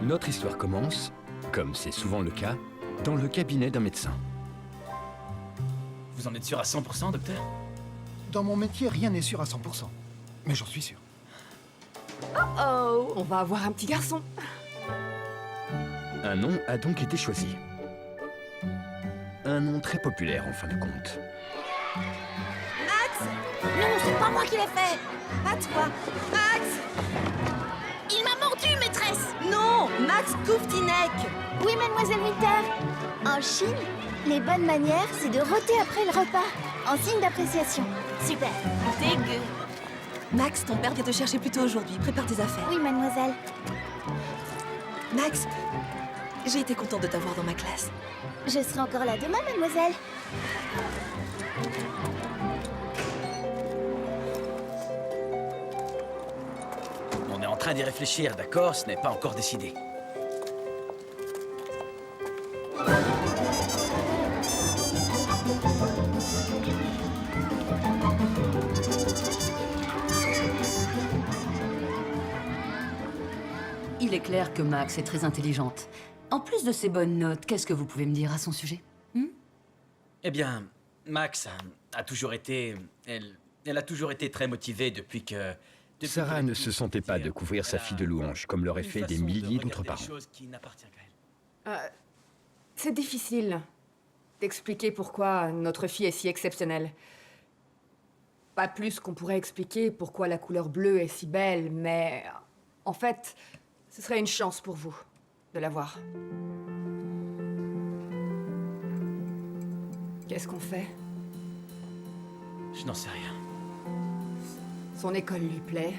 Notre histoire commence, comme c'est souvent le cas, dans le cabinet d'un médecin. Vous en êtes sûr à 100%, docteur? Dans mon métier, rien n'est sûr à 100%. Mais j'en suis sûr. Oh, on va avoir un petit garçon. Un nom a donc été choisi. Un nom très populaire en fin de compte. Max! Non, c'est pas moi qui l'ai fait! Pas toi! Max! Il m'a mordu, maîtresse! Non, Max Kouftinek. Oui, mademoiselle Winter. En Chine, les bonnes manières, c'est de rôter après le repas, en signe d'appréciation. Super. Dégueu. Max, ton père vient te chercher plus tôt aujourd'hui. Prépare tes affaires. Oui, mademoiselle. Max, j'ai été contente de t'avoir dans ma classe. Je serai encore là demain, mademoiselle. On est en train d'y réfléchir, d'accord? Ce n'est pas encore décidé. Il est clair que Max est très intelligente. En plus de ses bonnes notes, qu'est-ce que vous pouvez me dire à son sujet? Eh bien, Max a toujours été... Elle a toujours été très motivée depuis que... Sarah ne se sentait pas de couvrir sa fille de louanges, comme l'auraient fait des milliers d'autres parents. C'est difficile d'expliquer pourquoi notre fille est si exceptionnelle. Pas plus qu'on pourrait expliquer pourquoi la couleur bleue est si belle, mais en fait, ce serait une chance pour vous de la voir. Qu'est-ce qu'on fait? Je n'en sais rien. Son école lui plaît.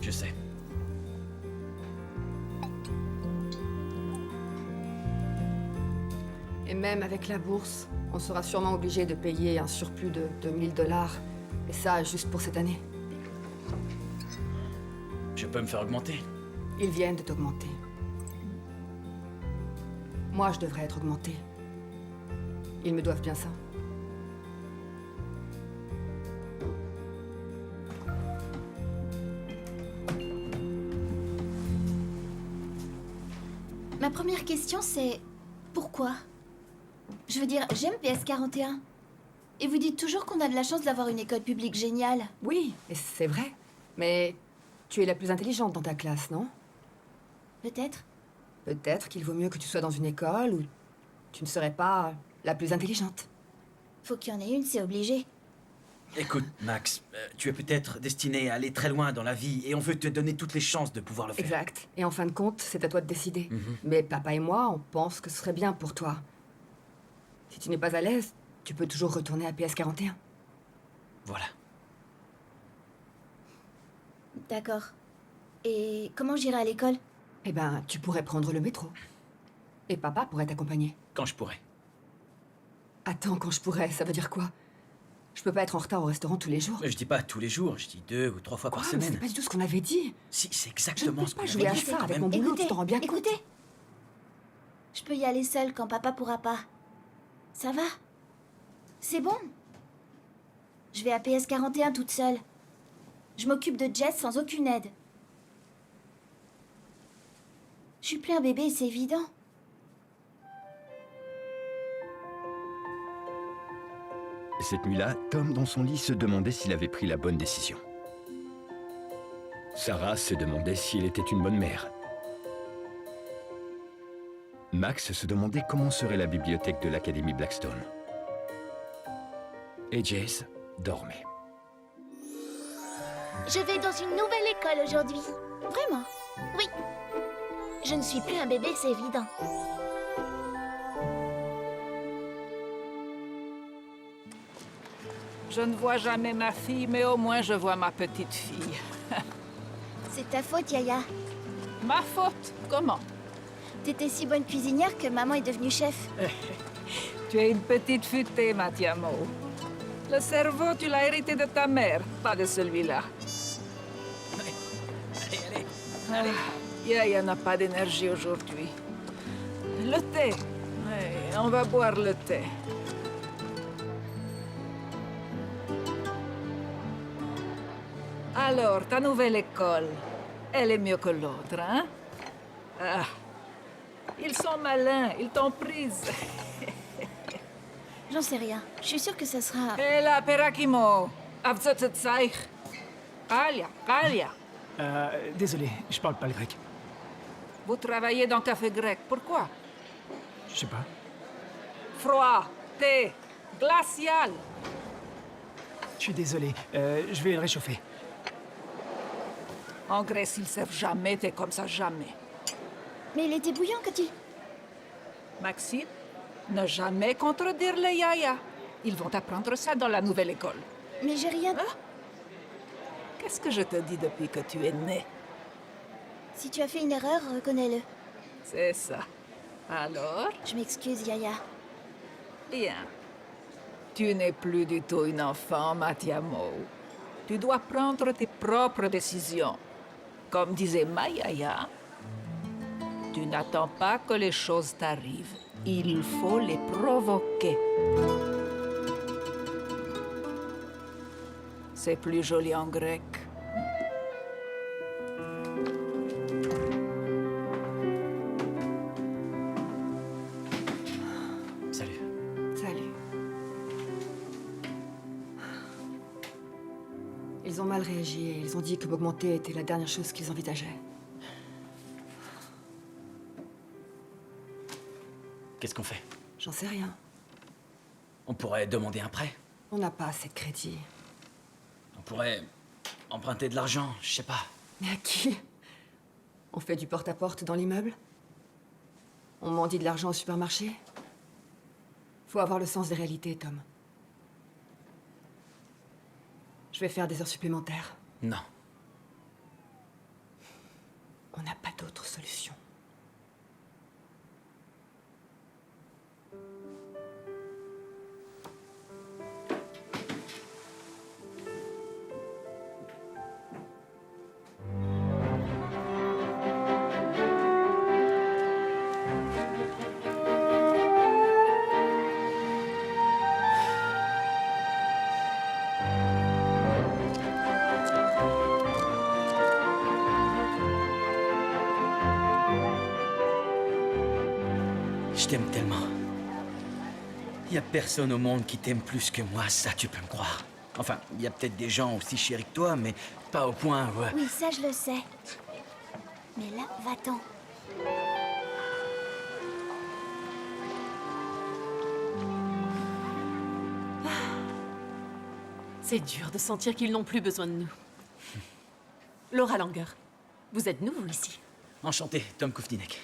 Je sais. Et même avec la bourse, on sera sûrement obligé de payer un surplus de 2000 $. Et ça, juste pour cette année. Je peux me faire augmenter. Ils viennent de t'augmenter. Moi, je devrais être augmentée. Ils me doivent bien ça. Ma première question, c'est... pourquoi? Je veux dire, j'aime PS41. Et vous dites toujours qu'on a de la chance d'avoir une école publique géniale. Oui, et c'est vrai. Mais tu es la plus intelligente dans ta classe, non? Peut-être. Peut-être qu'il vaut mieux que tu sois dans une école où tu ne serais pas la plus intelligente. Faut qu'il y en ait une, c'est obligé. Écoute, Max, tu es peut-être destiné à aller très loin dans la vie et on veut te donner toutes les chances de pouvoir le faire. Exact. Et en fin de compte, c'est à toi de décider. Mais papa et moi, on pense que ce serait bien pour toi. Si tu n'es pas à l'aise, tu peux toujours retourner à PS41. Voilà. D'accord. Et comment j'irai à l'école? Eh ben, tu pourrais prendre le métro. Et papa pourrait t'accompagner. Quand je pourrai. Attends, quand je pourrais, ça veut dire quoi? Je peux pas être en retard au restaurant tous les jours. Mais je dis pas tous les jours, je dis 2 ou 3 fois par Quoi? Mais semaine. c'est pas du tout ce qu'on avait dit. Si, c'est Je ne exactement peux ce qu'on pas avait jouer à dit, ça quand avec même. mon boulot, Écoutez, tu t'en rends bien compte. écoutez. Je peux y aller seule quand papa pourra pas. Ça va? C'est bon. Je vais à PS41 toute seule. Je m'occupe de Jess sans aucune aide. Je suis plus un bébé, c'est évident. Cette nuit-là, Tom, dans son lit, se demandait s'il avait pris la bonne décision. Sarah se demandait si elle était une bonne mère. Max se demandait comment serait la bibliothèque de l'Académie Blackstone. Et Jess dormait. Je vais dans une nouvelle école aujourd'hui. Vraiment? Oui. Je ne suis plus un bébé, c'est évident. Je ne vois jamais ma fille, mais au moins je vois ma petite fille. C'est ta faute, Yaya. Ma faute? Comment? T'étais si bonne cuisinière que maman est devenue chef. Tu es une petite futée, Mathiamo. Le cerveau, tu l'as hérité de ta mère, pas de celui-là. Allez. Yaya n'a pas d'énergie aujourd'hui. Le thé. Oui, on va boire le thé. Alors, ta nouvelle école, elle est mieux que l'autre, hein? Ah, ils sont malins, ils t'ont prise. J'en sais rien. Je suis sûre que ça sera... Hé là, Perakimo, Avzotzeich. Kalia. Désolé, je parle pas le grec. Vous travaillez dans Café Grec, pourquoi? Je sais pas. Froid, thé, glacial. Je suis désolé, je vais le réchauffer. En Grèce, ils servent jamais thé comme ça, jamais. Mais il était bouillant quand il... Maxime, ne jamais contredire les yaya. Ils vont apprendre ça dans la nouvelle école. Mais j'ai rien... Qu'est-ce que je te dis depuis que tu es né? Si tu as fait une erreur, reconnais-le. C'est ça. Alors, Je m'excuse, Yaya. bien. Tu n'es plus du tout une enfant, Matiamo. Tu dois prendre tes propres décisions. Comme disait ma yaya, tu n'attends pas que les choses t'arrivent. Il faut les provoquer. C'est plus joli en grec. Salut. Salut. Ils ont mal réagi et ils ont dit que m'augmenter était la dernière chose qu'ils envisageaient. Qu'est-ce qu'on fait? J'en sais rien. On pourrait demander un prêt. On n'a pas assez de crédit. On pourrait emprunter de l'argent, je sais pas. Mais à qui? On fait du porte-à-porte dans l'immeuble? On mendie de l'argent au supermarché? Faut avoir le sens des réalités, Tom. Je vais faire des heures supplémentaires. Non. On n'a pas d'autre solution. Je t'aime tellement. Il y a personne au monde qui t'aime plus que moi, ça tu peux me croire. Enfin, il y a peut-être des gens aussi chéris que toi, mais pas au point où... Oui, ça je le sais. Mais là, va-t'en. C'est dur de sentir qu'ils n'ont plus besoin de nous. Laura Langer, vous êtes nouveau ici. Enchanté, Tom Koufninek.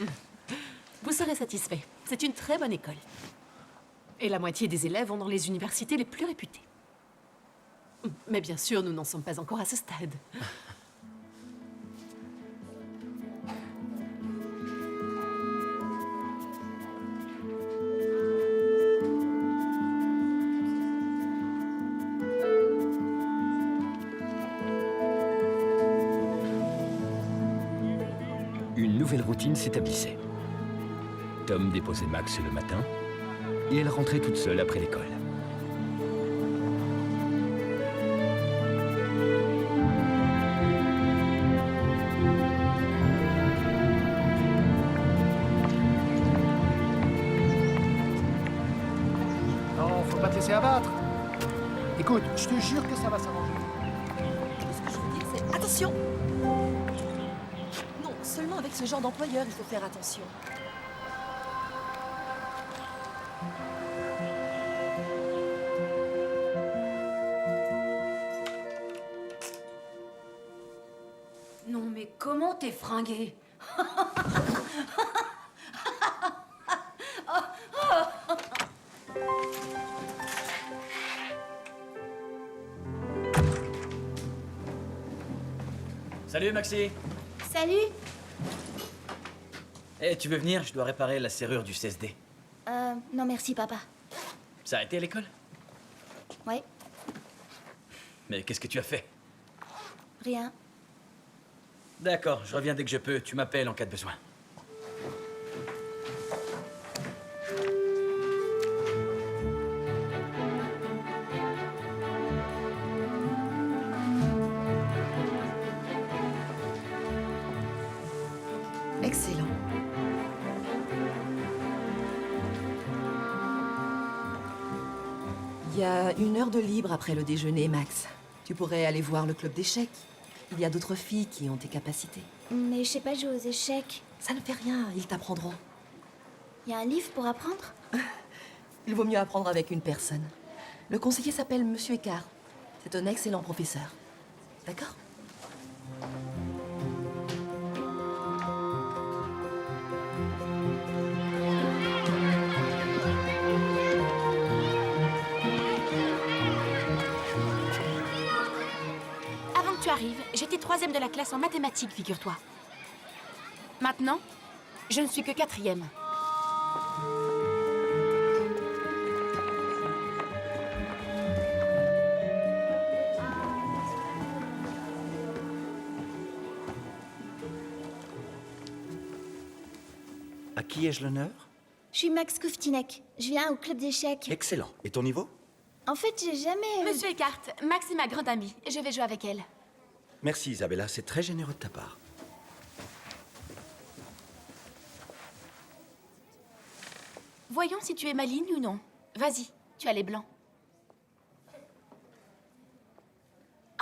Vous serez satisfait. C'est une très bonne école. Et la moitié des élèves vont dans les universités les plus réputées. Mais bien sûr, nous n'en sommes pas encore à ce stade. Une nouvelle routine s'établissait. Tom déposait Max le matin et elle rentrait toute seule après l'école. Non, faut pas te laisser abattre. Écoute, je te jure que ça va s'arranger. Ce que je veux dire, c'est attention! Non, seulement avec ce genre d'employeur, il faut faire attention. Non, mais comment t'es fringué? Salut Maxi. Salut. Eh, tu veux venir? Je dois réparer la serrure du CSD. Non merci, papa. Ça a été à l'école? Ouais, Mais qu'est-ce que tu as fait? rien. D'accord, je reviens dès que je peux. Tu m'appelles en cas de besoin. Excellent. Il y a 1 heure de libre après le déjeuner, Max. Tu pourrais aller voir le club d'échecs. Il y a d'autres filles qui ont tes capacités. Mais je sais pas jouer aux échecs. Ça ne fait rien, ils t'apprendront. Y a un livre pour apprendre? Il vaut mieux apprendre avec une personne. Le conseiller s'appelle Monsieur Eckhart. C'est un excellent professeur. D'accord? Avant que tu arrives, j'étais 3e de la classe en mathématiques, figure-toi. Maintenant, je ne suis que 4e. À qui ai-je l'honneur? Je suis Max Kouftinek. Je viens au club d'échecs. Excellent. Et ton niveau? En fait, j'ai jamais... Monsieur Eckhart, Max est ma grande amie. Je vais jouer avec elle. Merci Isabella, c'est très généreux de ta part. Voyons si tu es ma ligne ou non. Vas-y, tu as les blancs.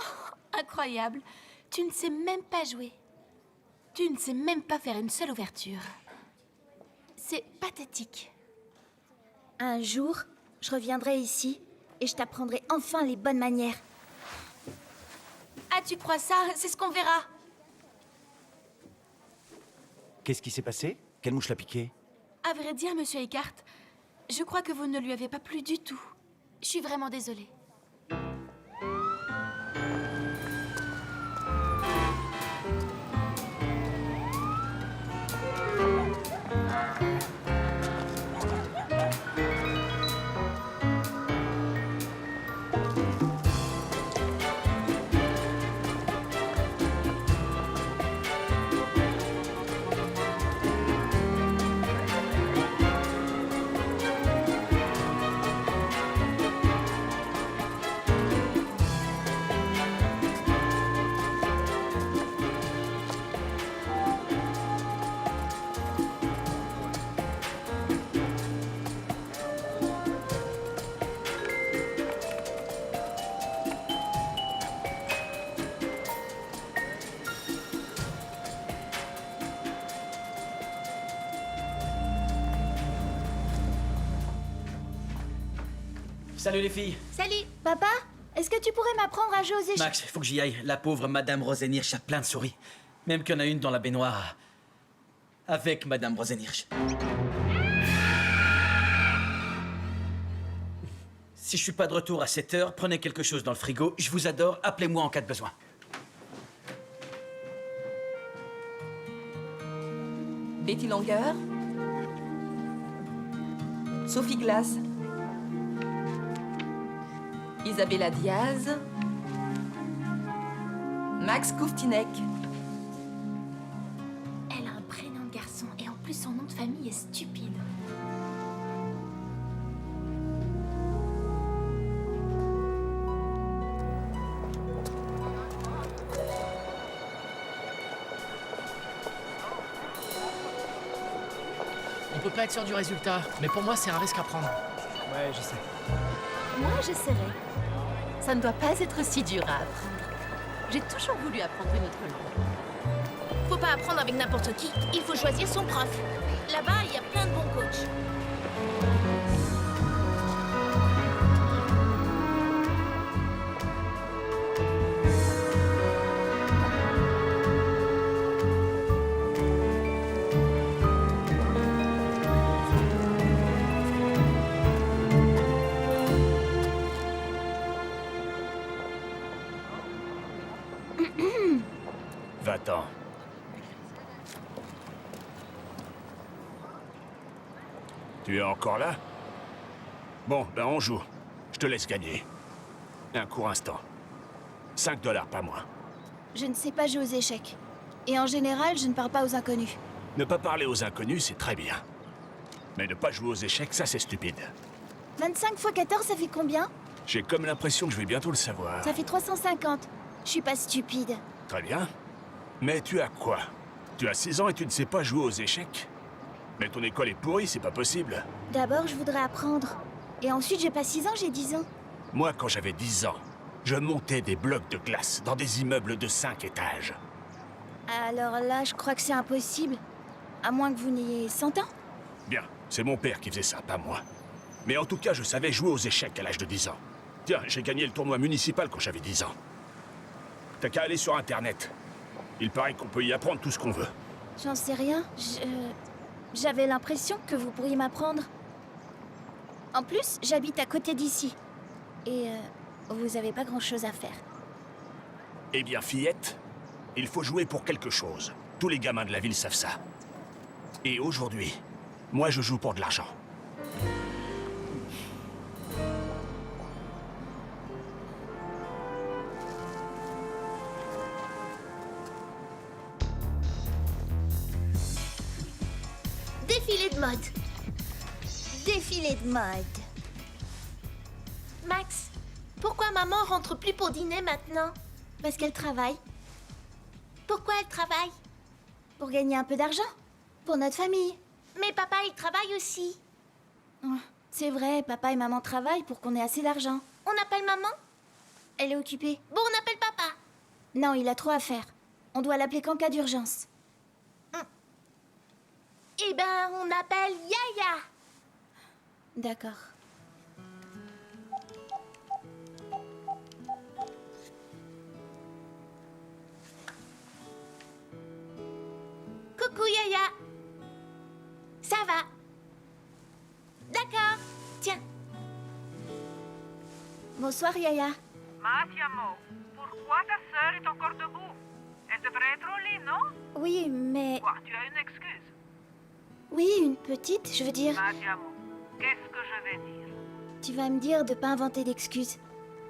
Oh, incroyable. Tu ne sais même pas jouer. Tu ne sais même pas faire une seule ouverture. C'est pathétique. Un jour, je reviendrai ici et je t'apprendrai enfin les bonnes manières. Ah, tu crois ça? C'est ce qu'on verra. Qu'est-ce qui s'est passé? Quelle mouche l'a piqué? À vrai dire, monsieur Eckhart, je crois que vous ne lui avez pas plu du tout. Je suis vraiment désolée. Salut les filles. Salut. Papa, est-ce que tu pourrais m'apprendre à jouer aux échecs? Max, faut que j'y aille. La pauvre Madame Rosenhirsch a plein de souris. Même qu'il y en a une dans la baignoire. Avec Madame Rosenhirsch. Si je suis pas de retour à 7 heures, prenez quelque chose dans le frigo. Je vous adore. Appelez-moi en cas de besoin. Betty Langer. Sophie Glass. Isabella Diaz. Max Kouftinek. Elle a un prénom de garçon et en plus son nom de famille est stupide. On peut pas être sûr du résultat, mais pour moi, c'est un risque à prendre. Ouais, je sais. Moi, j'essaierai. Ça ne doit pas être si dur à apprendre. J'ai toujours voulu apprendre une autre langue. Faut pas apprendre avec n'importe qui. Il faut choisir son prof. Là-bas, il y a plein de bons coachs. Va-t'en. Tu es encore là? Bon, ben on joue. Je te laisse gagner. Un court instant. 5 $, pas moins. Je ne sais pas jouer aux échecs. Et en général, je ne parle pas aux inconnus. Ne pas parler aux inconnus, c'est très bien. Mais ne pas jouer aux échecs, ça c'est stupide. 25 x 14, ça fait combien? J'ai comme l'impression que je vais bientôt le savoir. Ça fait 350. Je suis pas stupide. Très bien. Mais tu as quoi? Tu as 6 ans et tu ne sais pas jouer aux échecs? Mais ton école est pourrie, c'est pas possible. D'abord, je voudrais apprendre. Et ensuite, j'ai pas 6 ans, j'ai 10 ans. Moi, quand j'avais 10 ans, je montais des blocs de glace dans des immeubles de 5 étages. Alors là, je crois que c'est impossible. À moins que vous n'ayez 100 ans. Bien, c'est mon père qui faisait ça, pas moi. Mais en tout cas, je savais jouer aux échecs à l'âge de 10 ans. Tiens, j'ai gagné le tournoi municipal quand j'avais 10 ans. T'as qu'à aller sur Internet. Il paraît qu'on peut y apprendre tout ce qu'on veut. J'en sais rien. J'avais l'impression que vous pourriez m'apprendre. En plus, j'habite à côté d'ici. Et vous avez pas grand-chose à faire. Eh bien, fillette, il faut jouer pour quelque chose. Tous les gamins de la ville savent ça. Et aujourd'hui, moi je joue pour de l'argent. Défilé de mode. Défilé de mode. Max, pourquoi maman rentre plus pour dîner maintenant? Parce qu'elle travaille. Pourquoi elle travaille? Pour gagner un peu d'argent. Pour notre famille. Mais papa, il travaille aussi. Oh, c'est vrai, papa et maman travaillent pour qu'on ait assez d'argent. On appelle maman? Elle est occupée. Bon, on appelle papa. Non, il a trop à faire. On doit l'appeler qu'en cas d'urgence. Eh ben, on appelle Yaya. D'accord. Coucou Yaya. Ça va? D'accord. Tiens. Bonsoir Yaya. Matiamo, pourquoi ta sœur est encore debout? Elle devrait être au lit, non? Oui, mais... Quoi, tu as une excuse? Oui, une petite, je veux dire... Matiamo, qu'est-ce que je vais dire? Tu vas me dire de pas inventer d'excuses.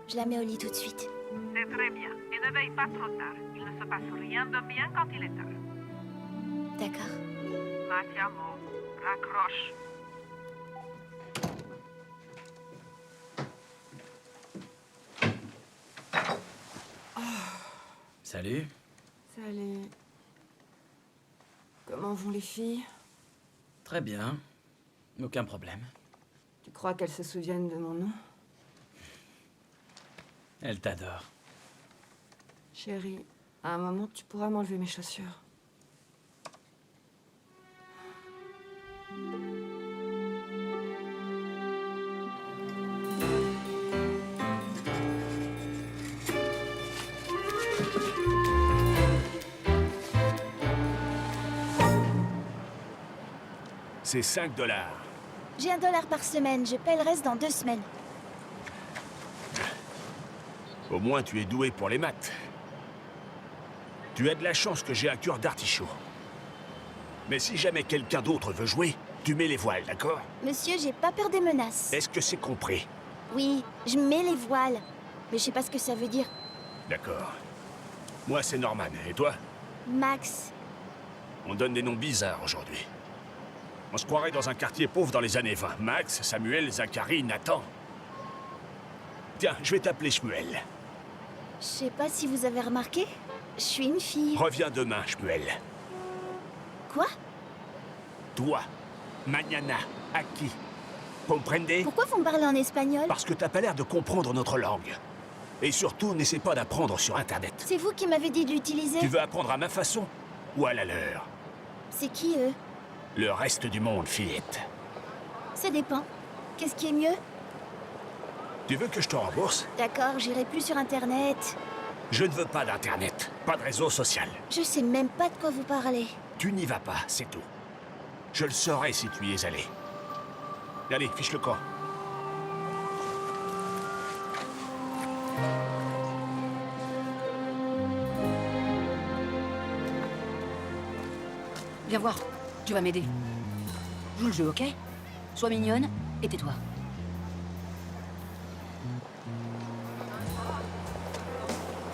Je la mets au lit tout de suite. C'est très bien. Et ne veille pas trop tard. Il ne se passe rien de bien quand il est tard. D'accord. Matiamo, raccroche. Salut. Salut. Comment vont les filles? Très bien. Aucun problème. Tu crois qu'elles se souviennent de mon nom? Elle t'adore. Chérie, à un moment, tu pourras m'enlever mes chaussures. C'est 5 $. J'ai $1 par semaine. Je paie le reste dans 2 semaines. Au moins, tu es doué pour les maths. Tu as de la chance que j'ai un cœur d'artichaut. Mais si jamais quelqu'un d'autre veut jouer, tu mets les voiles, d'accord? Monsieur, j'ai pas peur des menaces. Est-ce que c'est compris? Oui, je mets les voiles. Mais je sais pas ce que ça veut dire. D'accord. Moi, c'est Norman. Et toi? Max. On donne des noms bizarres aujourd'hui. On se croirait dans un quartier pauvre dans les années 20. Max, Samuel, Zachary, Nathan. Tiens, je vais t'appeler Shmuel. Je sais pas si vous avez remarqué, je suis une fille. Reviens demain, Shmuel. Quoi? Toi, mañana, aquí. Comprende? Pourquoi vous me parlez en espagnol? Parce que t'as pas l'air de comprendre notre langue. Et surtout, n'essaie pas d'apprendre sur Internet. C'est vous qui m'avez dit de l'utiliser? Tu veux apprendre à ma façon ou à la leur? C'est qui, eux? Le reste du monde, fillette. Ça dépend. Qu'est-ce qui est mieux? Tu veux que je te rembourse? D'accord, j'irai plus sur Internet. Je ne veux pas d'Internet, pas de réseau social. Je sais même pas de quoi vous parlez. Tu n'y vas pas, c'est tout. Je le saurais si tu y es allé. Allez, fiche le camp. Viens voir, tu vas m'aider. Joue le jeu, ok? Sois mignonne et tais-toi.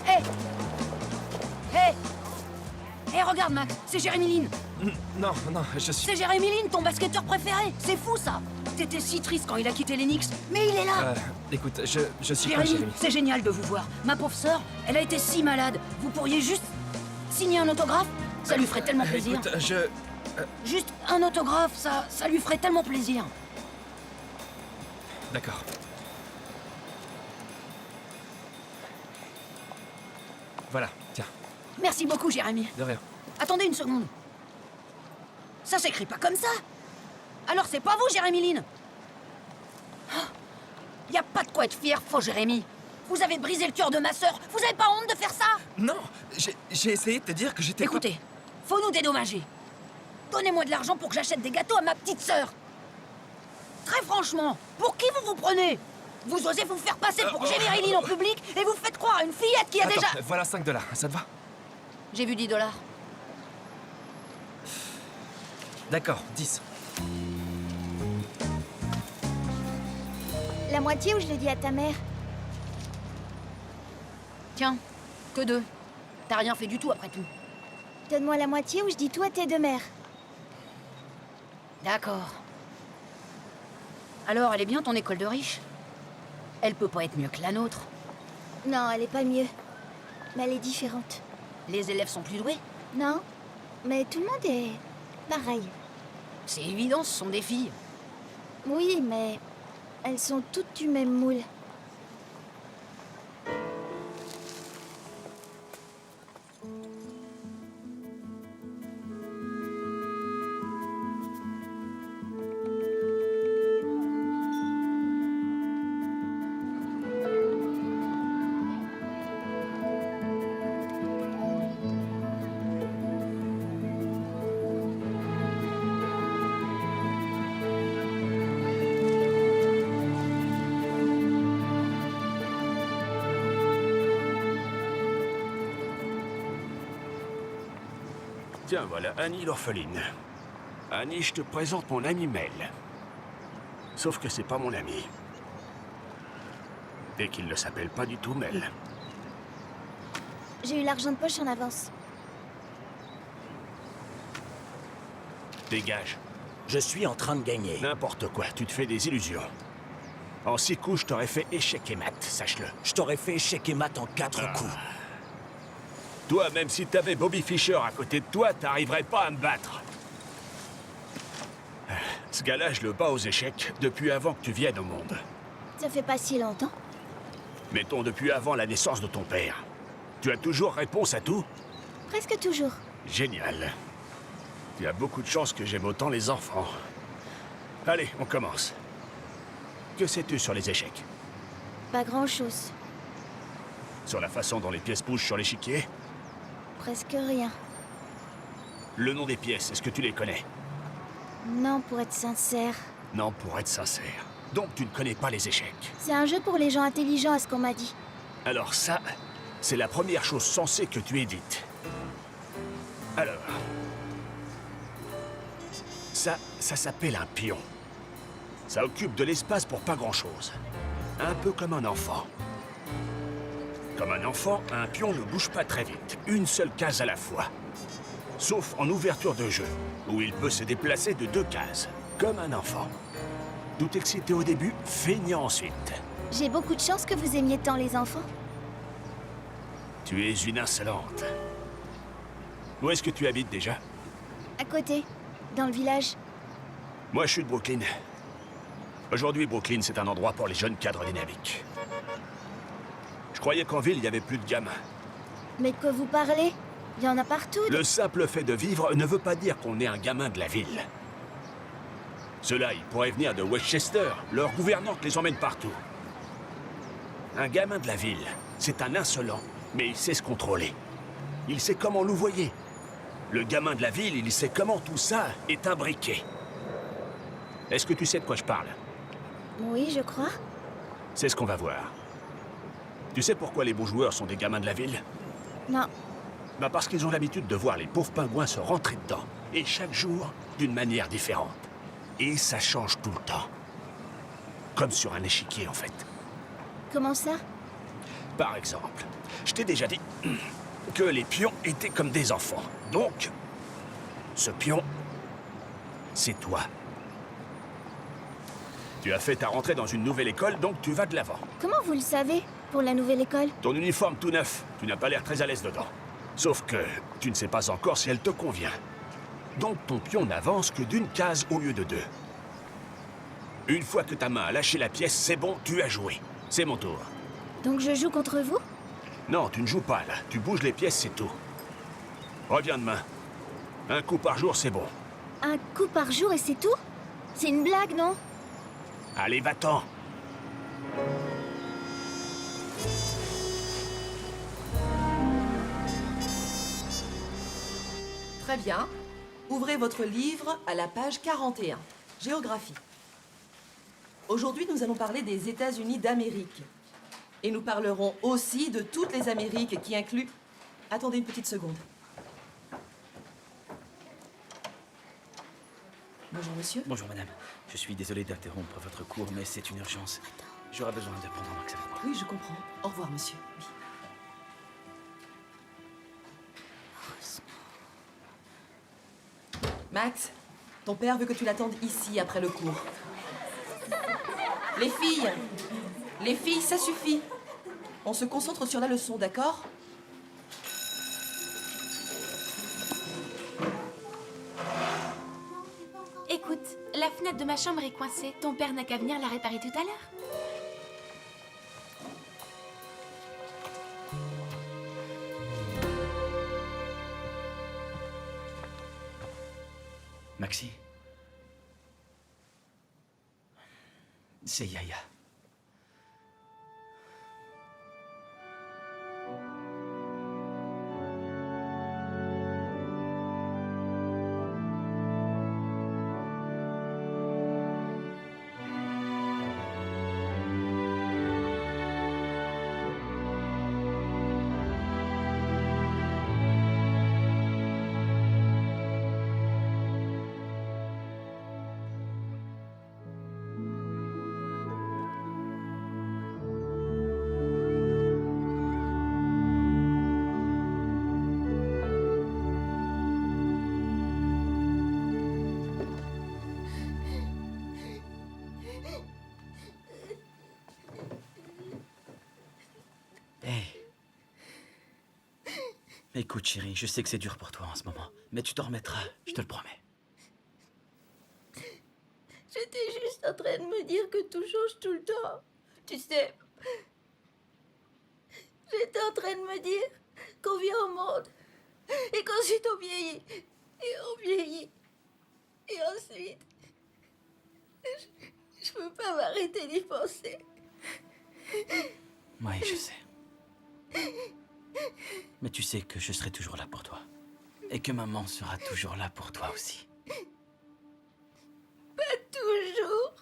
Hé! Hé! Hé, regarde, Max, c'est Jérémy Lin. Non, je suis... C'est Jérémy Lin, ton basketteur préféré. C'est fou, ça. T'étais si triste quand il a quitté les Knicks, mais il est là. Écoute, je suis pas Jérémy, Jérémy. c'est génial de vous voir. Ma pauvre sœur, elle a été si malade. Vous pourriez juste signer un autographe? Ça lui ferait tellement plaisir. Écoute, Juste un autographe, ça lui ferait tellement plaisir. D'accord. Voilà, tiens, Merci beaucoup, Jérémy. de rien. Attendez une seconde. Ça s'écrit pas comme ça. Alors c'est pas vous, Jérémy Lynn. Y a pas de quoi être fier, faux Jérémy. Vous avez brisé le cœur de ma sœur. Vous avez pas honte de faire ça? Non, j'ai essayé de te dire que j'étais... Écoutez, faut nous dédommager. Donnez-moi de l'argent pour que j'achète des gâteaux à ma petite sœur. Très franchement, pour qui vous vous prenez? Vous osez vous faire passer pour Jérémy Lynn en public et vous faites croire à une fillette qui a Attends, déjà... voilà $5, ça te va? J'ai vu $10. D'accord, 10. La moitié ou je l'ai dit à ta mère? Tiens, que 2. T'as rien fait du tout après tout. Donne-moi la moitié ou je dis tout à tes deux mères. D'accord. Alors, elle est bien ton école de riche? Elle peut pas être mieux que la nôtre. Non, elle est pas mieux. Mais elle est différente. Les élèves sont plus doués? Non, mais tout le monde est pareil. C'est évident, ce sont des filles. Oui, mais elles sont toutes du même moule. Tiens, voilà Annie l'orpheline. Annie, je te présente mon ami Mel. Sauf que c'est pas mon ami. Et qu'il ne s'appelle pas du tout Mel. J'ai eu l'argent de poche en avance. Dégage. Je suis en train de gagner. N'importe quoi, tu te fais des illusions. En 6 coups, je t'aurais fait échec et mat, sache-le. Je t'aurais fait échec et mat en 4 coups. Toi, même si t'avais Bobby Fischer à côté de toi, t'arriverais pas à me battre. Ce gars-là, je le bats aux échecs depuis avant que tu viennes au monde. Ça fait pas si longtemps. Mettons depuis avant la naissance de ton père. Tu as toujours réponse à tout? Presque toujours. Génial. Il y a beaucoup de chances que j'aime autant les enfants. Allez, on commence. Que sais-tu sur les échecs? Pas grand-chose. Sur la façon dont les pièces bougent sur l'échiquier? Presque rien. Le nom des pièces, est-ce que tu les connais? Non, pour être sincère. Non, pour être sincère. Donc tu ne connais pas les échecs. C'est un jeu pour les gens intelligents, à ce qu'on m'a dit. Alors ça, c'est la première chose sensée que tu aies dite. Alors... Ça s'appelle un pion. Ça occupe de l'espace pour pas grand-chose. Un peu comme un enfant. Comme un enfant, un pion ne bouge pas très vite. Une seule case à la fois. Sauf en ouverture de jeu, où il peut se déplacer de 2 cases. Comme un enfant. Tout excité au début, feignant ensuite. J'ai beaucoup de chance que vous aimiez tant les enfants. Tu es une insolente. Où est-ce que tu habites déjà? À côté, dans le village. Moi, je suis de Brooklyn. Aujourd'hui, Brooklyn, c'est un endroit pour les jeunes cadres dynamiques. Je croyais qu'en ville, il n'y avait plus de gamins. Mais de quoi vous parlez? Il y en a partout. Le simple fait de vivre ne veut pas dire qu'on est un gamin de la ville. Ceux-là, ils pourraient venir de Westchester. Leur gouvernante les emmène partout. Un gamin de la ville, c'est un insolent, mais il sait se contrôler. Il sait comment louvoyer. Le gamin de la ville, il sait comment tout ça est imbriqué. Est-ce que tu sais de quoi je parle? Oui, je crois. C'est ce qu'on va voir. Tu sais pourquoi les bons joueurs sont des gamins de la ville? Non. Bah parce qu'ils ont l'habitude de voir les pauvres pingouins se rentrer dedans. Et chaque jour, d'une manière différente. Et ça change tout le temps. Comme sur un échiquier, en fait. Comment ça? Par exemple, je t'ai déjà dit que les pions étaient comme des enfants. Donc, ce pion, c'est toi. Tu as fait ta rentrée dans une nouvelle école, donc tu vas de l'avant. Comment vous le savez, pour la nouvelle école? Ton uniforme tout neuf, tu n'as pas l'air très à l'aise dedans. Sauf que tu ne sais pas encore si elle te convient. Donc ton pion n'avance que d'une case au lieu de 2. Une fois que ta main a lâché la pièce, c'est bon, tu as joué. C'est mon tour. Donc je joue contre vous? Non, tu ne joues pas là. Tu bouges les pièces, c'est tout. Reviens demain. Un coup par jour, c'est bon. Un coup par jour et c'est tout? C'est une blague, non? Allez, va-t'en. Très bien. Ouvrez votre livre à la page 41. Géographie. Aujourd'hui, nous allons parler des États-Unis d'Amérique. Et nous parlerons aussi de toutes les Amériques qui incluent... Attendez une petite seconde. Bonjour, monsieur. Bonjour, madame. Je suis désolé d'interrompre votre cours, mais c'est une urgence. J'aurai besoin de prendre Max avec moi. Oui, je comprends. Au revoir, monsieur. Oui. Max, ton père veut que tu l'attendes ici après le cours. Les filles, ça suffit. On se concentre sur la leçon, d'accord? Écoute, la fenêtre de ma chambre est coincée. Ton père n'a qu'à venir la réparer tout à l'heure. Maxi? C'est Yaya. Écoute, chérie, je sais que c'est dur pour toi en ce moment, mais tu t'en remettras, je te le promets. J'étais juste en train de me dire que tout change tout le temps. Tu sais, j'étais en train de me dire qu'on vient au monde et qu'ensuite on vieillit. Et on vieillit. Et ensuite, je peux pas m'arrêter d'y penser. Oui, je sais. Mais tu sais que je serai toujours là pour toi. Et que maman sera toujours là pour toi aussi. Pas toujours.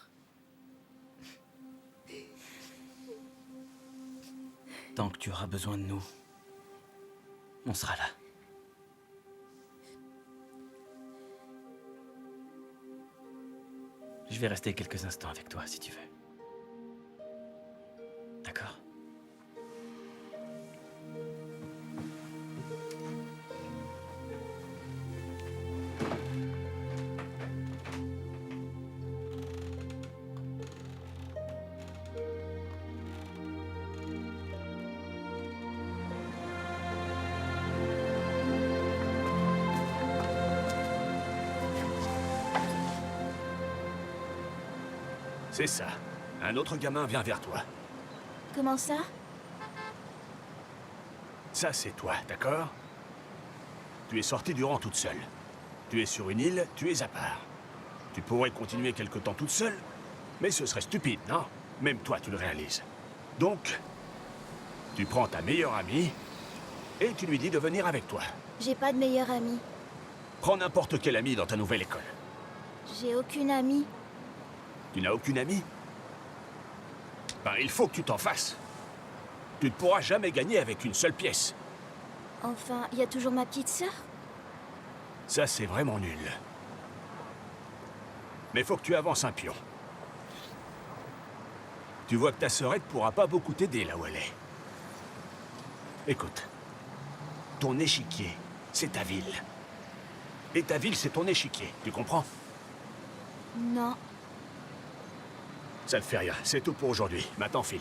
Tant que tu auras besoin de nous, on sera là. Je vais rester quelques instants avec toi, si tu veux. D'accord ? C'est ça. Un autre gamin vient vers toi. Comment ça? Ça, c'est toi, d'accord? Tu es sortie du rang toute seule. Tu es sur une île, tu es à part. Tu pourrais continuer quelque temps toute seule, mais ce serait stupide, non? Même toi, tu le réalises. Donc, tu prends ta meilleure amie et tu lui dis de venir avec toi. J'ai pas de meilleure amie. Prends n'importe quelle amie dans ta nouvelle école. J'ai aucune amie. Tu n'as aucune amie? Ben, il faut que tu t'en fasses. Tu ne pourras jamais gagner avec une seule pièce. Enfin, il y a toujours ma petite sœur. Ça, c'est vraiment nul. Mais faut que tu avances un pion. Tu vois que ta sœurette pourra pas beaucoup t'aider là où elle est. Écoute, ton échiquier, c'est ta ville. Et ta ville, c'est ton échiquier, tu comprends? Non. Ça ne fait rien, c'est tout pour aujourd'hui. Maintenant, file.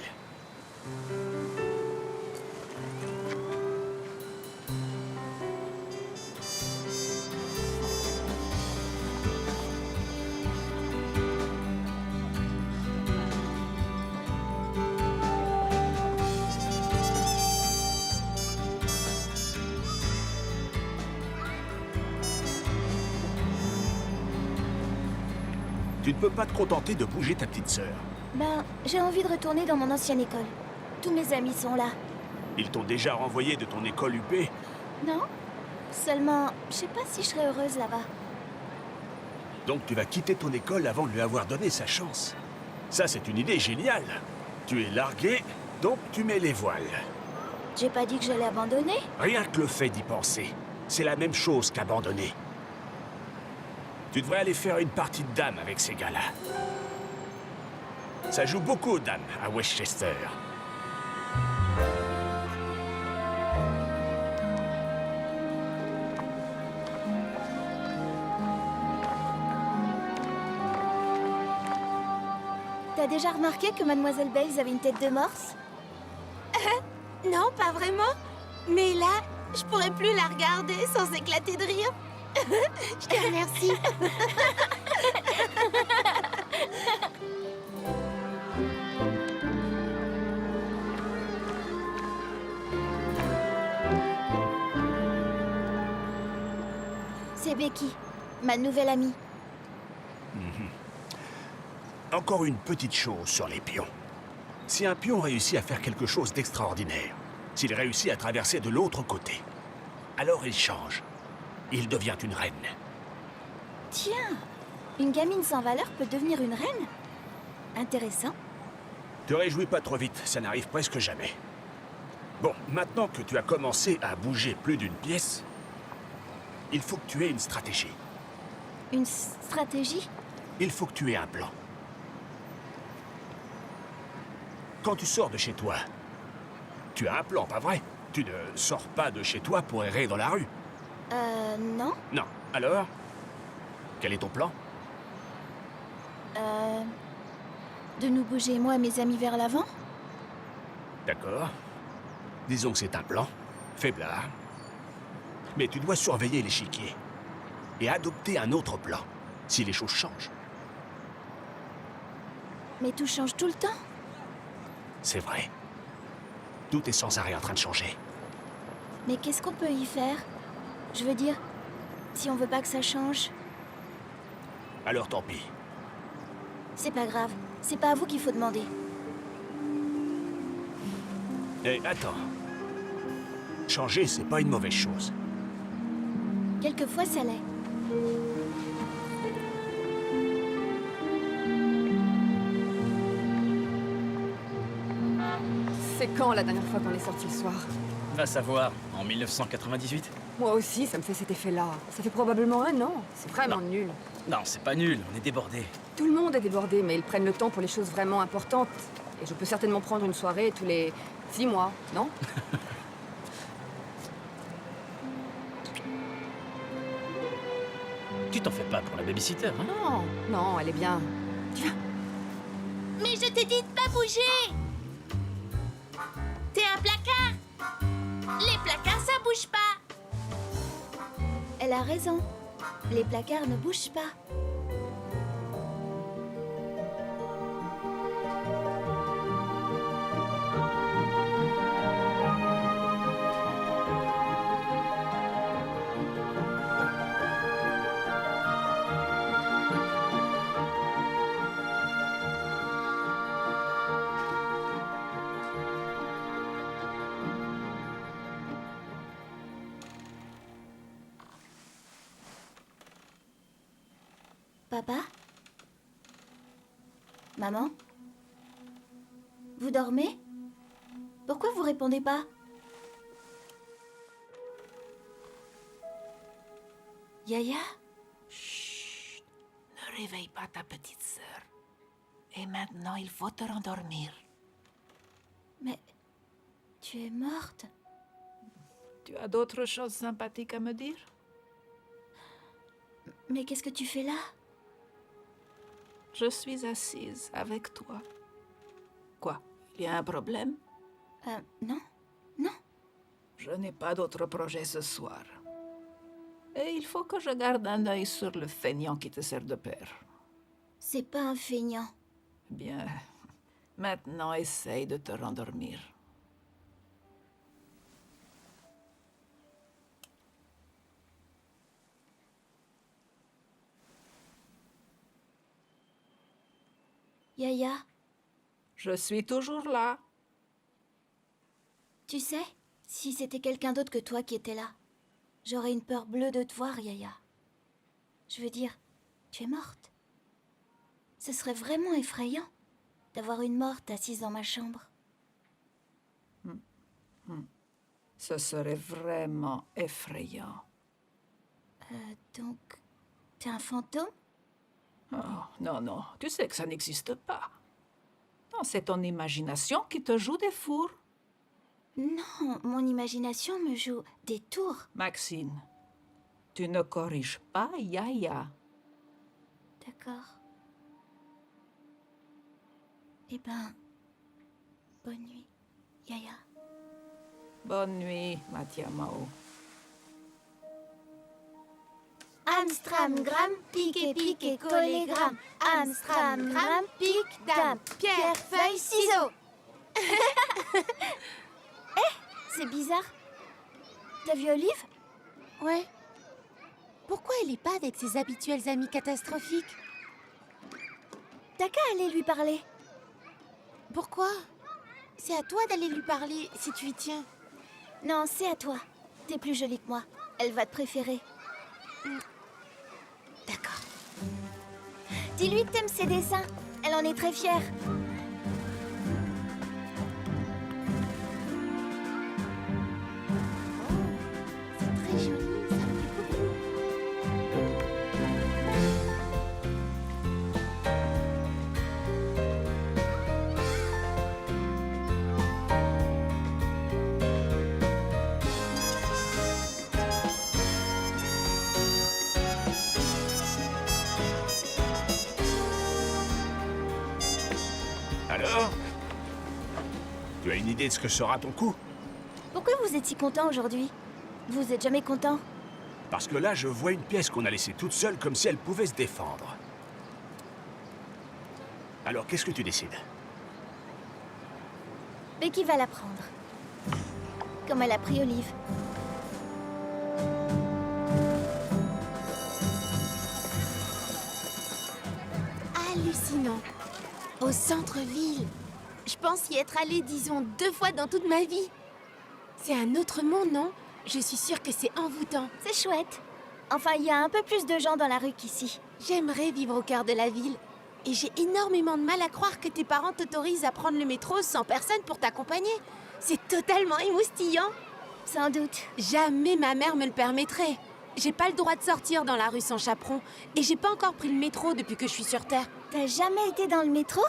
Tu ne peux pas te contenter de bouger ta petite sœur. Ben, j'ai envie de retourner dans mon ancienne école. Tous mes amis sont là. Ils t'ont déjà renvoyé de ton école UP. Non? Seulement, je sais pas si je serai heureuse là-bas. Donc tu vas quitter ton école avant de lui avoir donné sa chance. Ça, c'est une idée géniale. Tu es largué, donc tu mets les voiles. J'ai pas dit que j'allais abandonner. Rien que le fait d'y penser, c'est la même chose qu'abandonner. Tu devrais aller faire une partie de dames avec ces gars-là. Ça joue beaucoup aux dames à Westchester. T'as déjà remarqué que Mademoiselle Bales avait une tête de morse? Non, pas vraiment. Mais là, je pourrais plus la regarder sans éclater de rire. Je te remercie. C'est Becky, ma nouvelle amie. Encore une petite chose sur les pions. Si un pion réussit à faire quelque chose d'extraordinaire, s'il réussit à traverser de l'autre côté, alors il change. Il devient une reine. Tiens, une gamine sans valeur peut devenir une reine? Intéressant. Te réjouis pas trop vite, ça n'arrive presque jamais. Bon, maintenant que tu as commencé à bouger plus d'une pièce, il faut que tu aies une stratégie. Une stratégie? Il faut que tu aies un plan. Quand tu sors de chez toi, tu as un plan, pas vrai? Tu ne sors pas de chez toi pour errer dans la rue. Non. Non. Alors? Quel est ton plan? De nous bouger, moi et mes amis, vers l'avant? D'accord. Disons que c'est un plan. Faiblard. Mais tu dois surveiller l'échiquier. Et adopter un autre plan, si les choses changent. Mais tout change tout le temps. C'est vrai. Tout est sans arrêt en train de changer. Mais qu'est-ce qu'on peut y faire? Je veux dire, si on veut pas que ça change... Alors tant pis. C'est pas grave. C'est pas à vous qu'il faut demander. Et attends. Changer, c'est pas une mauvaise chose. Quelquefois, ça l'est. C'est quand la dernière fois qu'on est sorti le soir? Va savoir, en 1998? Moi aussi, ça me fait cet effet-là. Ça fait probablement un an. C'est vraiment nul. Non, c'est pas nul, on est débordés. Tout le monde est débordé, mais ils prennent le temps pour les choses vraiment importantes. Et je peux certainement prendre une soirée tous les 6 mois, non? Tu t'en fais pas pour la babysitter, hein? Non, non, elle est bien. Tiens. Mais je t'ai dit de pas bouger. T'es un placard. Les placards, ça bouge pas. Elle a raison. Les placards ne bougent pas. Papa? Maman? Vous dormez? Pourquoi vous répondez pas? Yaya? Chut! Ne réveille pas ta petite sœur. Et maintenant, il faut te rendormir. Mais... tu es morte? Tu as d'autres choses sympathiques à me dire? Mais qu'est-ce que tu fais là? Je suis assise avec toi. Quoi? Il y a un problème? Non. Non. Je n'ai pas d'autre projet ce soir. Et il faut que je garde un œil sur le feignant qui te sert de père. C'est pas un feignant. Bien. Maintenant, essaye de te rendormir. Yaya, Je suis toujours là. tu sais, si c'était quelqu'un d'autre que toi qui était là, j'aurais une peur bleue de te voir, Yaya. Je veux dire, tu es morte. Ce serait vraiment effrayant d'avoir une morte assise dans ma chambre. Ce serait vraiment effrayant. Donc, t'es un fantôme? Oh, non, non, tu sais que ça n'existe pas. Non, c'est ton imagination qui te joue des fours. Non, mon imagination me joue des tours. Maxine, tu ne corriges pas Yaya. D'accord. Eh ben, bonne nuit, Yaya. Bonne nuit, Matiamao. Amstramgram, piqué, piqué, collégramme. Amstramgram, pique, dame. Pierre, feuille, ciseaux. C'est bizarre. T'as vu Olive? Ouais. Pourquoi elle est pas avec ses habituels amis catastrophiques? T'as qu'à aller lui parler. Pourquoi? C'est à toi d'aller lui parler, si tu y tiens. Non, c'est à toi. T'es plus jolie que moi. Elle va te préférer. D'accord. Dis-lui que t'aimes ses dessins. Elle en est très fière. C'est très joli, ça me plaît beaucoup. Alors? Tu as une idée de ce que sera ton coup? Pourquoi vous êtes si content aujourd'hui? Vous êtes jamais content? Parce que là, je vois une pièce qu'on a laissée toute seule comme si elle pouvait se défendre. Alors, qu'est-ce que tu décides? Becky va la prendre. Comme elle a pris Olive. Hallucinant. Au centre-ville. Je pense y être allée, disons, 2 fois dans toute ma vie. C'est un autre monde, non? Je suis sûre que c'est envoûtant. C'est chouette. Enfin, il y a un peu plus de gens dans la rue qu'ici. J'aimerais vivre au cœur de la ville. Et j'ai énormément de mal à croire que tes parents t'autorisent à prendre le métro sans personne pour t'accompagner. C'est totalement émoustillant. Sans doute. Jamais ma mère me le permettrait. J'ai pas le droit de sortir dans la rue sans chaperon. Et j'ai pas encore pris le métro depuis que je suis sur Terre. T'as jamais été dans le métro?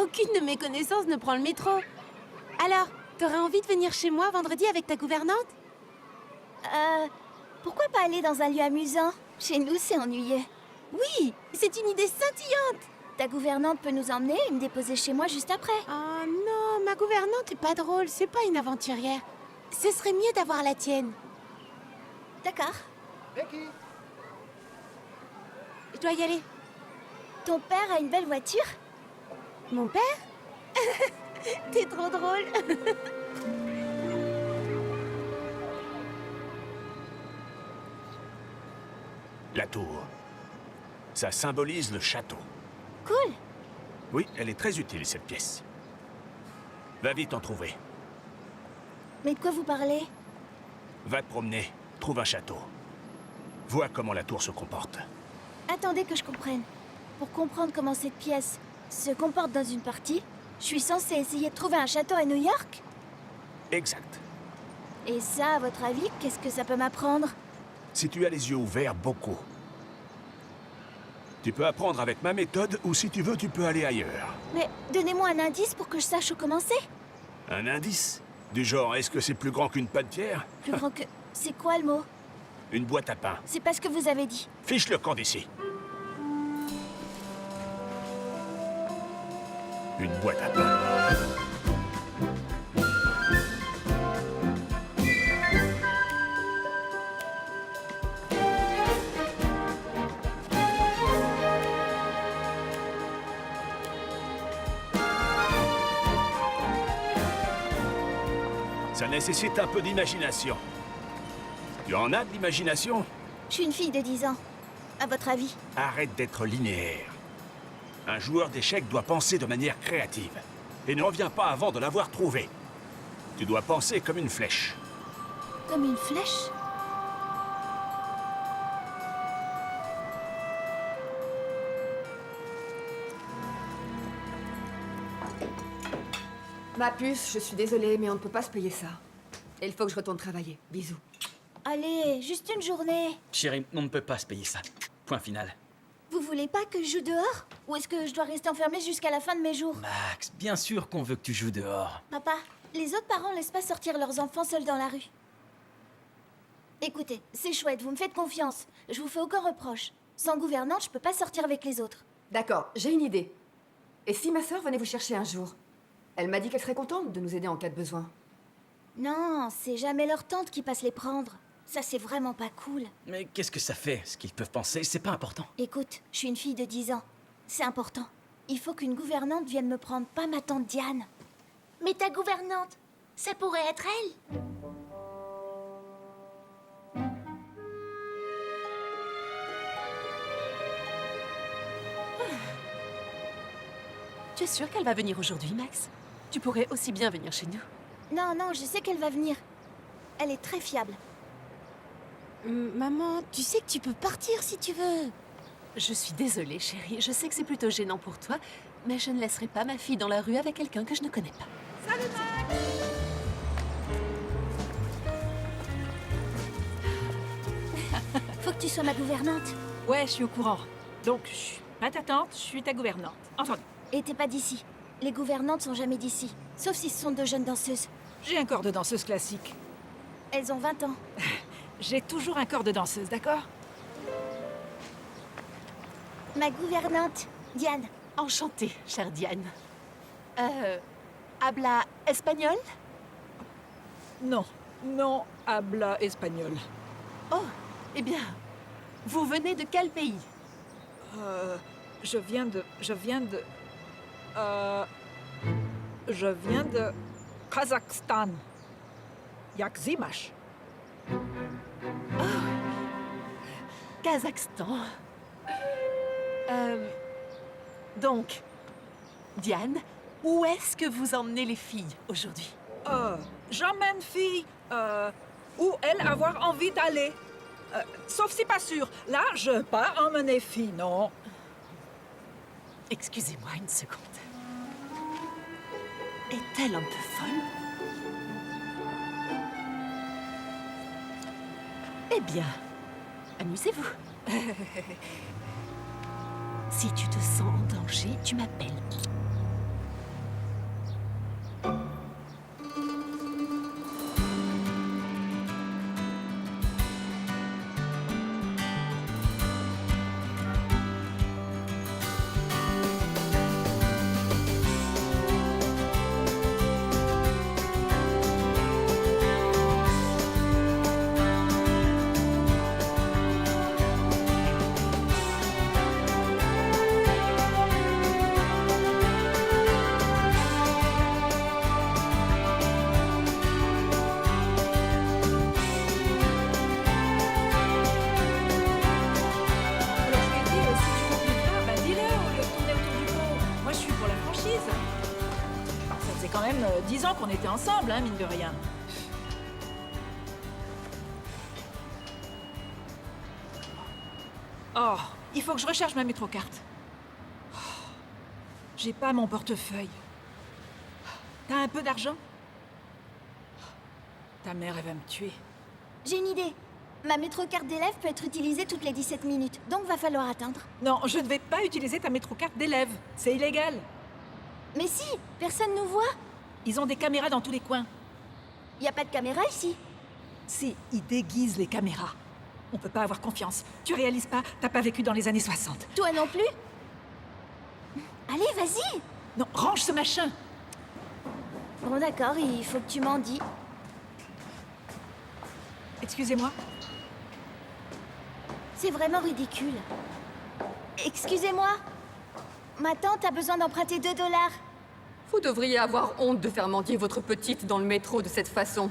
Aucune de mes connaissances ne prend le métro. Alors, t'aurais envie de venir chez moi vendredi avec ta gouvernante? Pourquoi pas aller dans un lieu amusant? Chez nous, c'est ennuyeux. Oui, c'est une idée scintillante. Ta gouvernante peut nous emmener et me déposer chez moi juste après. Oh non, ma gouvernante est pas drôle, c'est pas une aventurière. Ce serait mieux d'avoir la tienne. D'accord. Becky, Je dois y aller. Ton père a une belle voiture? Mon père? T'es trop drôle. La tour. Ça symbolise le château. Cool. Oui, elle est très utile, cette pièce. Va vite en trouver. Mais de quoi vous parlez? Va te promener, trouve un château. Vois comment la tour se comporte. Attendez que je comprenne. Pour comprendre comment cette pièce se comporte dans une partie, je suis censée essayer de trouver un château à New York? Exact. Et ça, à votre avis, qu'est-ce que ça peut m'apprendre? Si tu as les yeux ouverts, beaucoup. Tu peux apprendre avec ma méthode, ou si tu veux, tu peux aller ailleurs. Mais donnez-moi un indice pour que je sache où commencer. Un indice? Du genre, est-ce que c'est plus grand qu'une pâtière? Plus grand que... C'est quoi le mot? Une boîte à pain. C'est pas ce que vous avez dit. Fiche le camp d'ici. Une boîte à pain. Ça nécessite un peu d'imagination. Tu en as de l'imagination? Je suis une fille de 10 ans. À votre avis? Arrête d'être linéaire. Un joueur d'échecs doit penser de manière créative. Et ne reviens pas avant de l'avoir trouvé. Tu dois penser comme une flèche. Comme une flèche? Ma puce, je suis désolée, mais on ne peut pas se payer ça. Et il faut que je retourne travailler. Bisous. Allez, juste une journée. Chérie, on ne peut pas se payer ça. Point final. Vous voulez pas que je joue dehors? Ou est-ce que je dois rester enfermée jusqu'à la fin de mes jours? Max, bien sûr qu'on veut que tu joues dehors. Papa, les autres parents laissent pas sortir leurs enfants seuls dans la rue. Écoutez, c'est chouette, vous me faites confiance. Je vous fais aucun reproche. Sans gouvernante, je peux pas sortir avec les autres. D'accord, j'ai une idée. Et si ma sœur venait vous chercher un jour? Elle m'a dit qu'elle serait contente de nous aider en cas de besoin. Non, c'est jamais leur tante qui passe les prendre. Ça, c'est vraiment pas cool. Mais qu'est-ce que ça fait? Ce qu'ils peuvent penser, c'est pas important. Écoute, je suis une fille de 10 ans. C'est important. Il faut qu'une gouvernante vienne me prendre, pas ma tante Diane. Mais ta gouvernante, ça pourrait être elle. Tu es sûre qu'elle va venir aujourd'hui, Max? Tu pourrais aussi bien venir chez nous. Non, non, je sais qu'elle va venir. Elle est très fiable. Maman, tu sais que tu peux partir si tu veux. Je suis désolée, chérie. Je sais que c'est plutôt gênant pour toi, mais je ne laisserai pas ma fille dans la rue avec quelqu'un que je ne connais pas. Salut, Max! Faut que tu sois ma gouvernante. Ouais, je suis au courant. Donc, je suis pas ta tante, je suis ta gouvernante. Entendu. Et t'es pas d'ici. Les gouvernantes sont jamais d'ici. Sauf si ce sont de jeunes danseuses. J'ai un corps de danseuse classique. Elles ont 20 ans. J'ai toujours un corps de danseuse, d'accord? Ma gouvernante, Diane. Enchantée, chère Diane. Habla espagnol? Non, non, habla espagnol. Oh, eh bien, vous venez de quel pays? Je viens de Kazakhstan. Yakzimash. Kazakhstan. Donc, Diane, où est-ce que vous emmenez les filles aujourd'hui? J'emmène fille où elle avoir envie d'aller. Sauf si pas sûr. Là, je pas emmener fille, non. Excusez-moi une seconde. Est-elle un peu folle? Eh bien, amusez-vous. Si tu te sens en danger, tu m'appelles. Quand même 10 ans qu'on était ensemble, hein, mine de rien. Oh, il faut que je recharge ma métrocarte. Oh, j'ai pas mon portefeuille. T'as un peu d'argent? Ta mère, elle va me tuer. J'ai une idée. Ma métrocarte d'élève peut être utilisée toutes les 17 minutes, donc va falloir attendre. Non, je ne vais pas utiliser ta métrocarte d'élève. C'est illégal. Mais si, personne nous voit. Ils ont des caméras dans tous les coins. Y a pas de caméra ici. Si, ils déguisent les caméras. On peut pas avoir confiance. Tu réalises pas, t'as pas vécu dans les années 60. Toi non plus. Allez, vas-y. Non, range ce machin. Bon d'accord, il faut que tu m'en dis. Excusez-moi. C'est vraiment ridicule. Excusez-moi. Ma tante a besoin d'emprunter 2 $. Vous devriez avoir honte de faire mendier votre petite dans le métro de cette façon.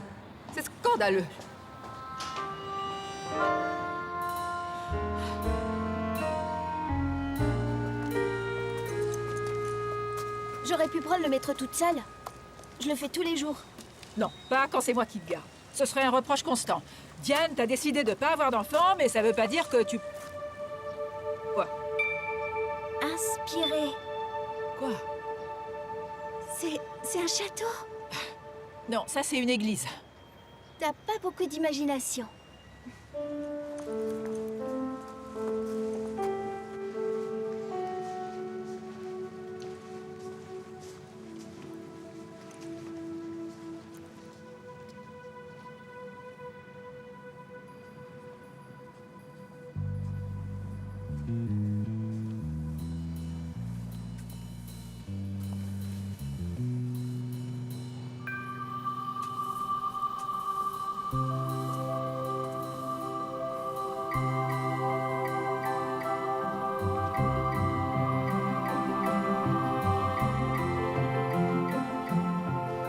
C'est scandaleux. J'aurais pu prendre le métro toute seule. Je le fais tous les jours. Non, pas quand c'est moi qui te garde. Ce serait un reproche constant. Diane, t'as décidé de pas avoir d'enfant, mais ça veut pas dire que tu... Quoi? Inspiré. Quoi? C'est un château. Non, ça c'est une église. T'as pas beaucoup d'imagination.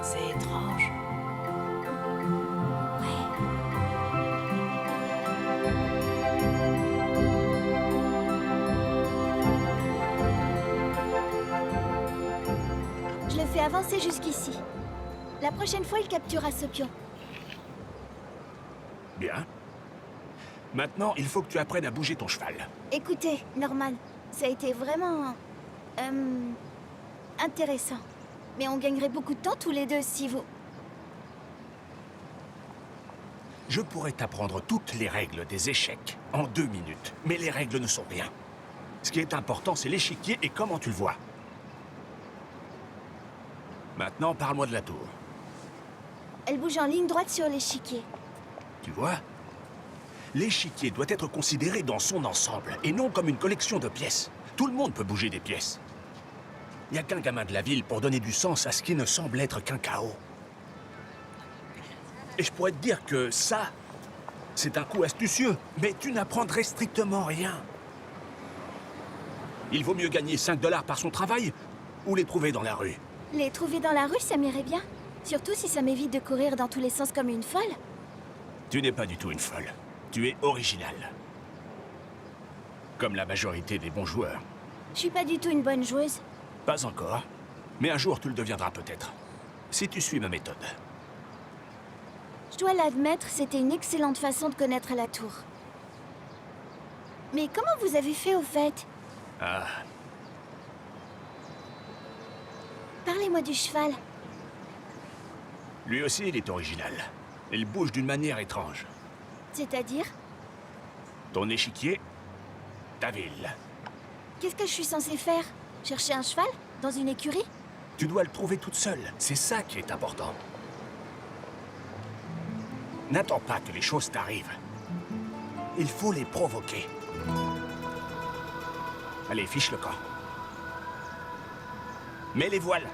C'est étrange. Je le fais avancer jusqu'ici. La prochaine fois, il capturera ce pion. Bien. Maintenant, il faut que tu apprennes à bouger ton cheval. Écoutez, Norman, ça a été vraiment... intéressant. Mais on gagnerait beaucoup de temps tous les deux si vous... Je pourrais t'apprendre toutes les règles des échecs en 2 minutes, mais les règles ne sont rien. Ce qui est important, c'est l'échiquier et comment tu le vois. Maintenant, parle-moi de la tour. Elle bouge en ligne droite sur l'échiquier. Tu vois? L'échiquier doit être considéré dans son ensemble, et non comme une collection de pièces. Tout le monde peut bouger des pièces. Il n'y a qu'un gamin de la ville pour donner du sens à ce qui ne semble être qu'un chaos. Et je pourrais te dire que ça, c'est un coup astucieux, mais tu n'apprendrais strictement rien. Il vaut mieux gagner 5 $ par son travail ou les trouver dans la rue. Les trouver dans la rue, ça m'irait bien. Surtout si ça m'évite de courir dans tous les sens comme une folle. Tu n'es pas du tout une folle. Tu es originale. Comme la majorité des bons joueurs. Je suis pas du tout une bonne joueuse. Pas encore. Mais un jour, tu le deviendras peut-être. Si tu suis ma méthode. Je dois l'admettre, c'était une excellente façon de connaître la tour. Mais comment vous avez fait au fait? Ah, Parlez-moi du cheval. lui aussi, il est original. Il bouge d'une manière étrange. C'est-à-dire? Ton échiquier, ta ville. Qu'est-ce que je suis censée faire? Chercher un cheval? Dans une écurie? Tu dois le trouver toute seule. C'est ça qui est important. N'attends pas que les choses t'arrivent. Il faut les provoquer. Allez, fiche le camp. Mets les voiles.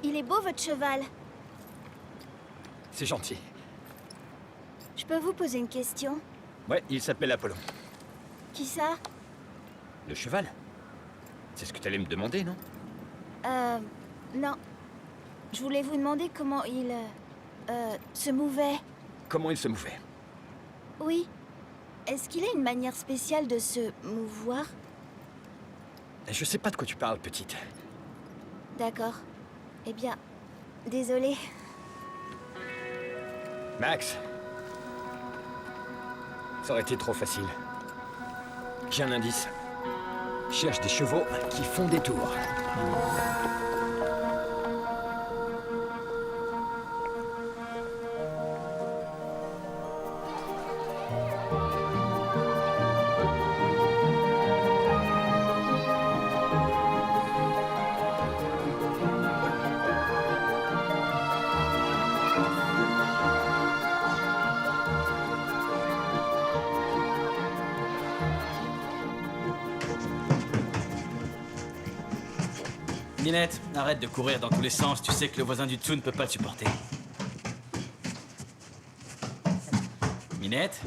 Il est beau votre cheval. C'est gentil. Je peux vous poser une question? Ouais, il s'appelle Apollon. Qui ça? Le cheval. C'est ce que t'allais me demander, non? Non. Je voulais vous demander comment il... se mouvait. Comment il se mouvait? Oui. Est-ce qu'il a une manière spéciale de se mouvoir? Je sais pas de quoi tu parles, petite. D'accord. Eh bien, désolée. Max. Ça aurait été trop facile. J'ai un indice. Cherche des chevaux qui font des tours. Ninette, arrête de courir dans tous les sens, tu sais que le voisin du dessous ne peut pas le supporter. Minette,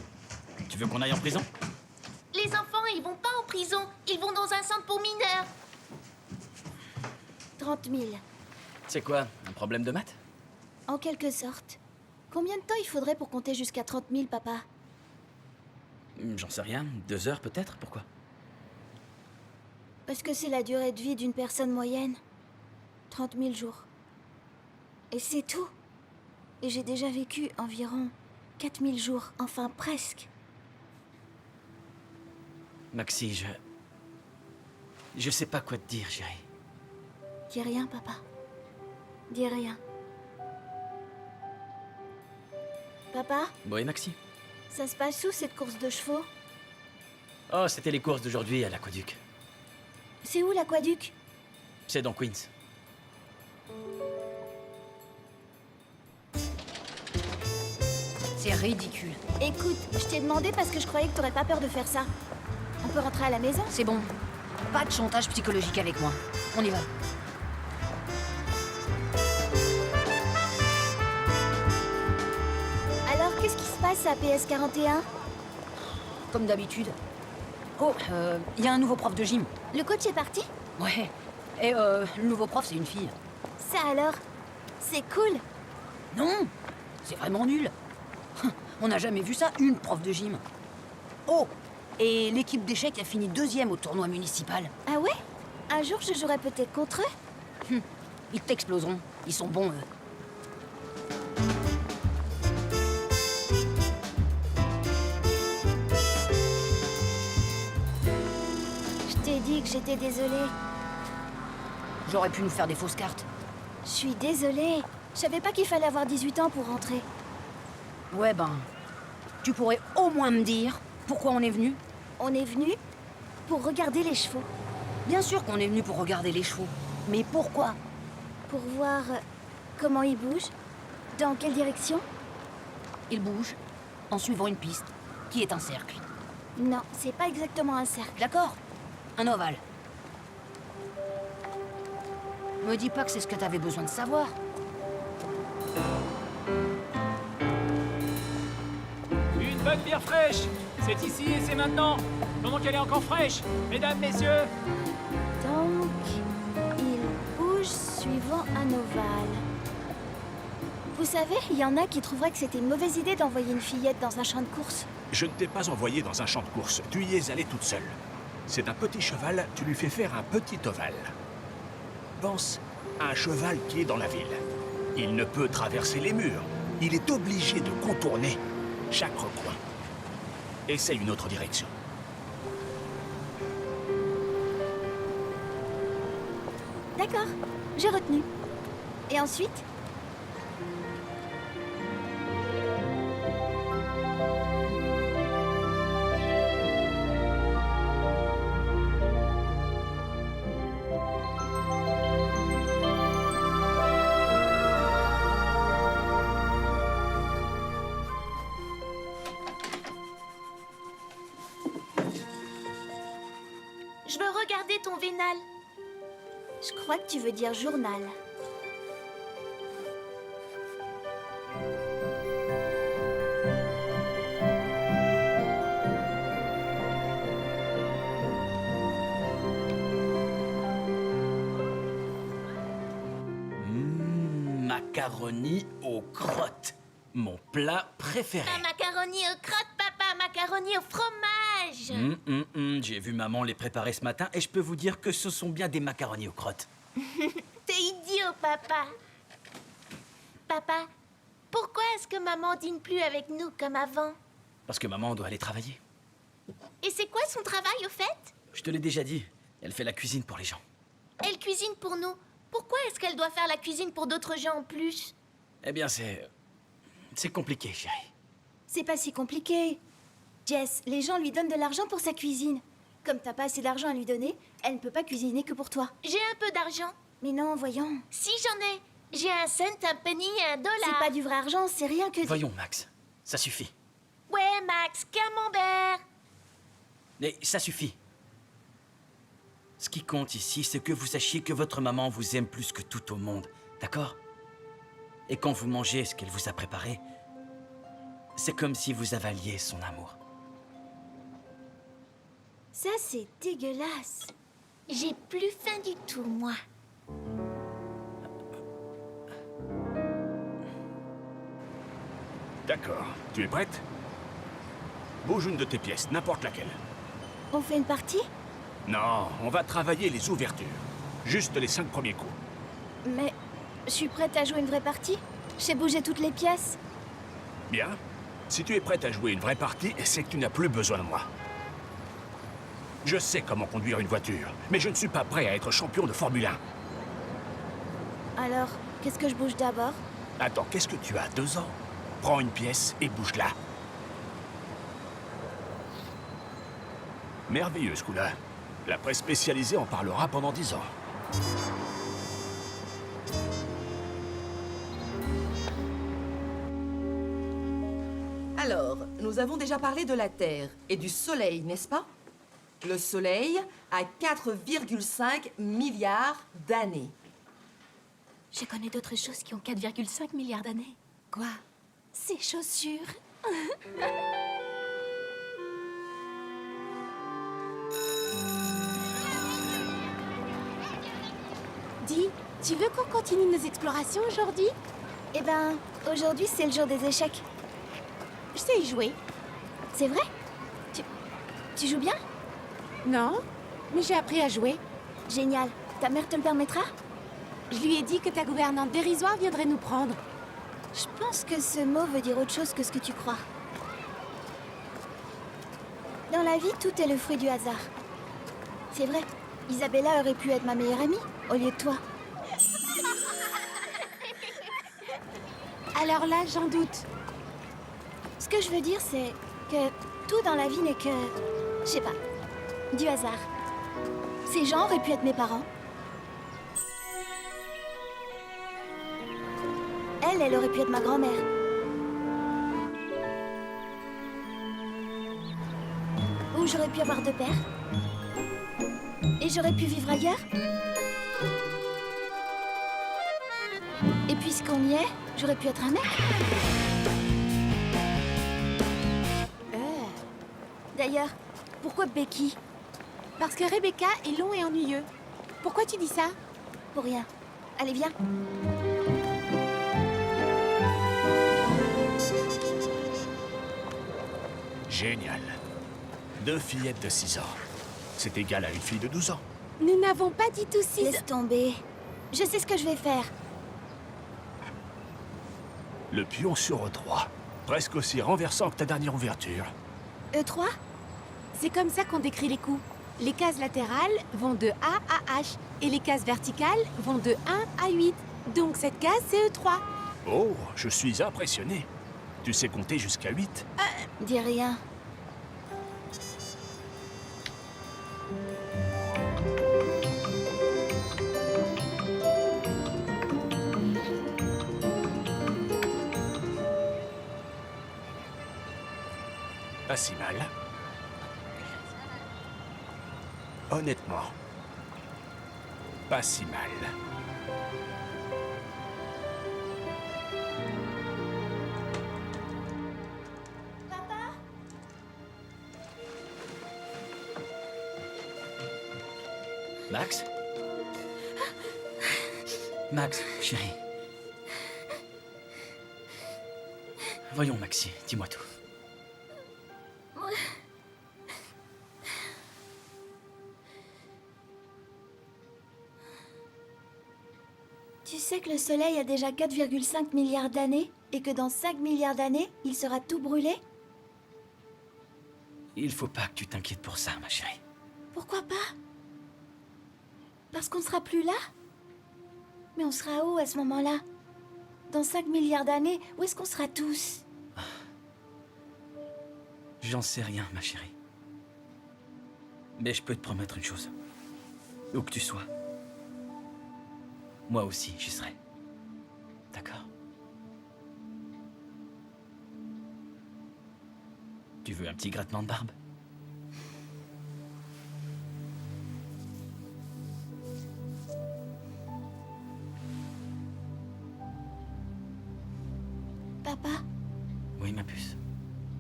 tu veux qu'on aille en prison? Les enfants, ils vont pas en prison. Ils vont dans un centre pour mineurs. 30 000. C'est quoi, un problème de maths? En quelque sorte. Combien de temps il faudrait pour compter jusqu'à 30 000, papa? J'en sais rien, 2 heures peut-être, pourquoi? Parce que c'est la durée de vie d'une personne moyenne. 30 000 jours. Et c'est tout. Et j'ai déjà vécu environ 4 000 jours, enfin presque. Maxi, je sais pas quoi te dire, chérie. Dis rien, papa. Dis rien. Papa, Oui, Maxi? ça se passe où cette course de chevaux? Oh, c'était les courses d'aujourd'hui à l'aquaduc. C'est où l'aquaduc? C'est dans Queens. C'est ridicule. Écoute, je t'ai demandé parce que je croyais que t'aurais pas peur de faire ça. On peut rentrer à la maison? C'est bon. Pas de chantage psychologique avec moi. On y va. Alors, qu'est-ce qui se passe à PS41? Comme d'habitude. Oh, y a un nouveau prof de gym. Le coach est parti? Ouais. Et le nouveau prof, c'est une fille. Ça alors? C'est cool. Non, c'est vraiment nul. On n'a jamais vu ça, une prof de gym. Oh, et l'équipe d'échecs a fini 2e au tournoi municipal. Ah ouais? Un jour, je jouerai peut-être contre eux? Ils t'exploseront. Ils sont bons, eux. Je t'ai dit que j'étais désolée. J'aurais pu nous faire des fausses cartes. Je suis désolée. Je savais pas qu'il fallait avoir 18 ans pour rentrer. Ouais, ben... Tu pourrais au moins me dire pourquoi on est venu? On est venu pour regarder les chevaux. Bien sûr qu'on est venu pour regarder les chevaux. Mais pourquoi? Pour voir comment ils bougent. Dans quelle direction? Ils bougent en suivant une piste, qui est un cercle. Non, c'est pas exactement un cercle. D'accord, un ovale. Me dis pas que c'est ce que t'avais besoin de savoir. Une bonne bière fraîche. C'est ici et c'est maintenant. Pendant qu'elle est encore fraîche. Mesdames, messieurs. Donc, ils bougent suivant un ovale. Vous savez, il y en a qui trouveraient que c'était une mauvaise idée d'envoyer une fillette dans un champ de course. Je ne t'ai pas envoyé dans un champ de course. Tu y es allée toute seule. C'est un petit cheval, tu lui fais faire un petit ovale. Pense à un cheval qui est dans la ville. Il ne peut traverser les murs. Il est obligé de contourner chaque recoin. Essaye une autre direction. D'accord, j'ai retenu. Et ensuite? Je veux regarder ton vénal. Je crois que tu veux dire journal. Macaroni aux crottes. Mon plat préféré. Un macaroni aux crottes, papa, macaroni au fromage. J'ai vu maman les préparer ce matin et je peux vous dire que ce sont bien des macaronis aux crottes. T'es idiot, papa. Papa, pourquoi est-ce que maman dîne plus avec nous comme avant? Parce que maman doit aller travailler. Et c'est quoi son travail, au fait? Je te l'ai déjà dit, elle fait la cuisine pour les gens. Elle cuisine pour nous. Pourquoi est-ce qu'elle doit faire la cuisine pour d'autres gens en plus? Eh bien, c'est compliqué, chérie. C'est pas si compliqué. Jess, les gens lui donnent de l'argent pour sa cuisine. Comme t'as pas assez d'argent à lui donner, elle ne peut pas cuisiner que pour toi. J'ai un peu d'argent. Mais non, voyons. Si j'en ai. J'ai un cent, un penny et $1. C'est pas du vrai argent, c'est rien que... Voyons, Max, ça suffit. Ouais, Max, camembert. Mais ça suffit. Ce qui compte ici, c'est que vous sachiez que votre maman vous aime plus que tout au monde, d'accord? Et quand vous mangez ce qu'elle vous a préparé, C'est comme si vous avaliez son amour. Ça, c'est dégueulasse. J'ai plus faim du tout, moi. D'accord. Tu es prête? Bouge une de tes pièces, n'importe laquelle. On fait une partie? Non, on va travailler les ouvertures. Juste les 5 premiers coups. Mais je suis prête à jouer une vraie partie. Je sais bouger toutes les pièces. Bien. Si tu es prête à jouer une vraie partie, c'est que tu n'as plus besoin de moi. Je sais comment conduire une voiture, mais je ne suis pas prêt à être champion de Formule 1. Alors, qu'est-ce que je bouge d'abord? Attends, qu'est-ce que tu as, 2 ans? Prends une pièce et bouge-la. Merveilleux, ce coup-là. La presse spécialisée en parlera pendant 10 ans. Alors, nous avons déjà parlé de la Terre et du Soleil, n'est-ce pas? Le Soleil a 4,5 milliards d'années. Je connais d'autres choses qui ont 4,5 milliards d'années. Quoi? Ces chaussures. Dis, tu veux qu'on continue nos explorations aujourd'hui? Eh ben, aujourd'hui, c'est le jour des échecs. Je sais y jouer. C'est vrai? Tu joues bien? Non, mais j'ai appris à jouer. Génial. Ta mère te le permettra? Je lui ai dit que ta gouvernante dérisoire viendrait nous prendre. Je pense que ce mot veut dire autre chose que ce que tu crois. Dans la vie, tout est le fruit du hasard. C'est vrai, Isabella aurait pu être ma meilleure amie, au lieu de toi. Alors là, j'en doute. Ce que je veux dire, c'est que tout dans la vie n'est que... je sais pas, du hasard. Ces gens auraient pu être mes parents. Elle aurait pu être ma grand-mère. Ou j'aurais pu avoir 2 pères. Et j'aurais pu vivre ailleurs. Et puisqu'on y est, j'aurais pu être un mec. D'ailleurs, pourquoi Becky? Parce que Rebecca est long et ennuyeux. Pourquoi tu dis ça? Pour rien. Allez, viens. Génial. 2 fillettes de 6 ans. C'est égal à une fille de 12 ans. Nous n'avons pas dit tout 6. Laisse tomber. Je sais ce que je vais faire. Le pion sur E3. Presque aussi renversant que ta dernière ouverture. E3? C'est comme ça qu'on décrit les coups. Les cases latérales vont de A à H et les cases verticales vont de 1 à 8. Donc cette case, c'est E3. Oh, je suis impressionné. Tu sais compter jusqu'à 8? Dis rien. Pas si mal. Honnêtement, pas si mal. Papa? Max? Max, chérie. Voyons, Maxie, dis-moi tout. Tu sais que le Soleil a déjà 4,5 milliards d'années et que dans 5 milliards d'années, il sera tout brûlé? Il faut pas que tu t'inquiètes pour ça, ma chérie. Pourquoi pas? Parce qu'on sera plus là? Mais on sera où à ce moment-là? Dans 5 milliards d'années, où est-ce qu'on sera tous? J'en sais rien, ma chérie. Mais je peux te promettre une chose. Où que tu sois, moi aussi, j'y serai. D'accord? Tu veux un petit grattement de barbe? Papa, Oui, ma puce.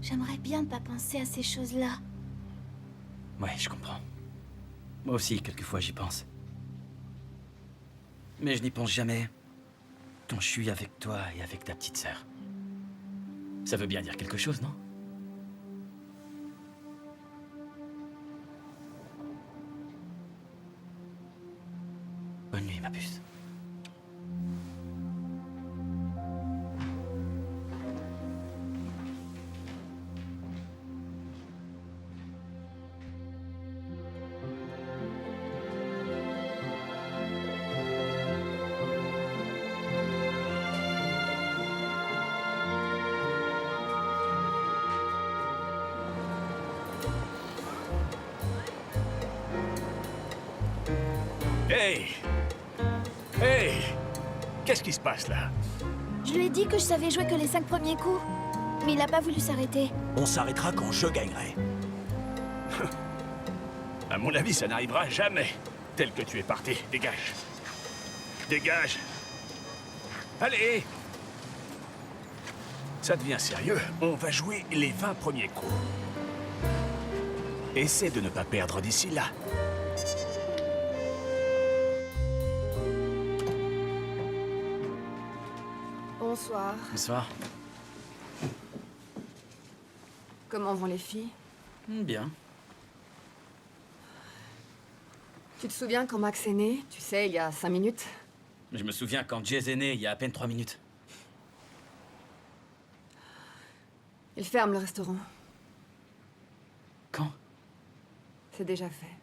J'aimerais bien ne pas penser à ces choses-là. Ouais, je comprends. Moi aussi, quelquefois, j'y pense. Mais je n'y pense jamais quand je suis avec toi et avec ta petite sœur. Ça veut bien dire quelque chose, non? Bonne nuit, ma puce. Hey! Hey! Qu'est-ce qui se passe là? Je lui ai dit que je savais jouer que les 5 premiers coups. Mais il a pas voulu s'arrêter. On s'arrêtera quand je gagnerai. À mon avis, ça n'arrivera jamais. Tel que tu es parti. Dégage. Dégage. Allez! Ça devient sérieux. On va jouer les 20 premiers coups. Essaie de ne pas perdre d'ici là. Bonsoir. Bonsoir. Comment vont les filles? Bien. Tu te souviens quand Max est né? Tu sais, il y a 5 minutes. Je me souviens quand Jez est né, il y a à peine 3 minutes. Ils ferment le restaurant. Quand? C'est déjà fait.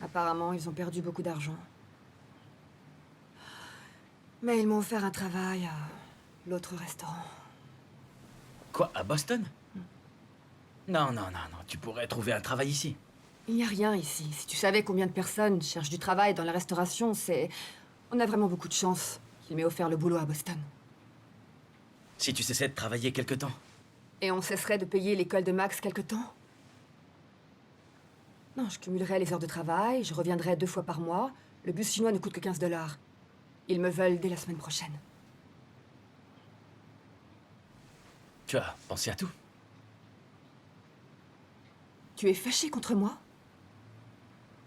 Apparemment, ils ont perdu beaucoup d'argent. Mais ils m'ont offert un travail à l'autre restaurant. Quoi, à Boston? Non, tu pourrais trouver un travail ici. Il n'y a rien ici. Si tu savais combien de personnes cherchent du travail dans la restauration, c'est... On a vraiment beaucoup de chance qu'il m'ait offert le boulot à Boston. Si tu cessais de travailler quelque temps. Et on cesserait de payer l'école de Max quelque temps? Non, je cumulerais les heures de travail, je reviendrais 2 fois par mois. Le bus chinois ne coûte que 15 $. Ils me veulent dès la semaine prochaine. Tu as pensé à tout? Tu es fâché contre moi?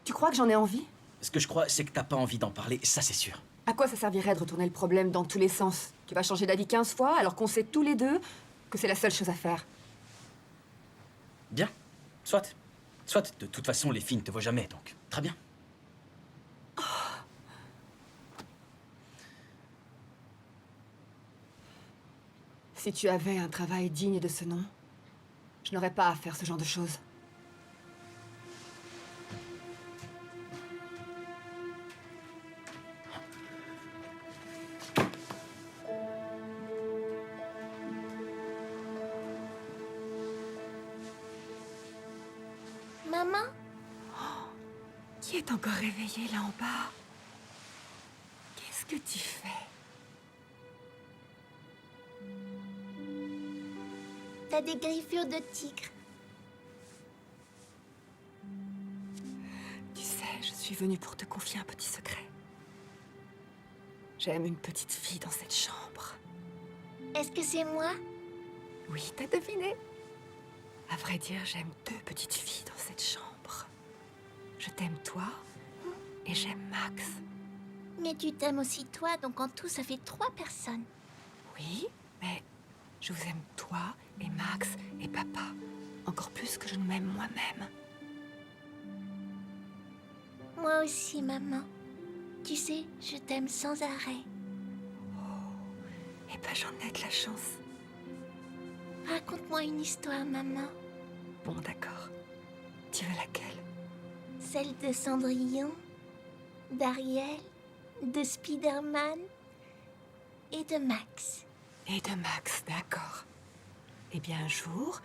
Tu crois que j'en ai envie? Ce que je crois, c'est que t'as pas envie d'en parler, ça c'est sûr. À quoi ça servirait de retourner le problème dans tous les sens? Tu vas changer d'avis 15 fois alors qu'on sait tous les deux que c'est la seule chose à faire. Bien. Soit. Soit, de toute façon, les filles ne te voient jamais, donc très bien. Si tu avais un travail digne de ce nom, je n'aurais pas à faire ce genre de choses. Maman? Qui est encore réveillé là en bas? Qu'est-ce que tu fais? T'as des griffures de tigre. Tu sais, je suis venue pour te confier un petit secret. J'aime une petite fille dans cette chambre. Est-ce que c'est moi? Oui, t'as deviné. À vrai dire, j'aime 2 petites filles dans cette chambre. Je t'aime toi et j'aime Max. Mais tu t'aimes aussi toi, donc en tout, ça fait 3 personnes. Oui, mais je vous aime toi et Max et papa. Encore plus que je ne m'aime moi-même. Moi aussi, maman. Tu sais, je t'aime sans arrêt. Eh ben, j'en ai de la chance. Raconte-moi une histoire, maman. Bon, d'accord. Tu veux laquelle? Celle de Cendrillon, d'Ariel, de Spider-Man et de Max. Et de Max, d'accord. Eh bien, un jour,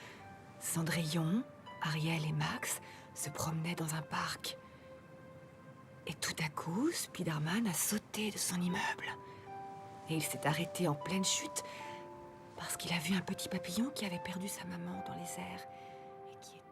Cendrillon, Ariel et Max se promenaient dans un parc. Et tout à coup, Spider-Man a sauté de son immeuble. Et il s'est arrêté en pleine chute parce qu'il a vu un petit papillon qui avait perdu sa maman dans les airs et qui était...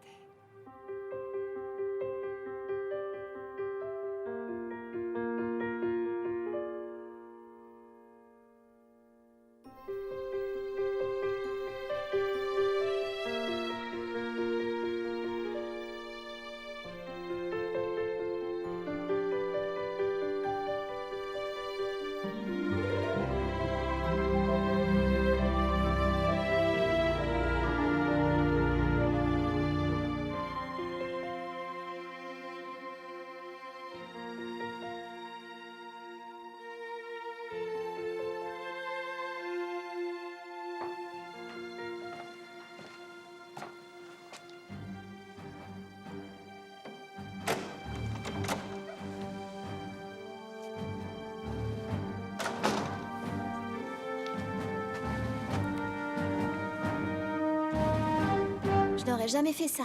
n'aurais jamais fait ça.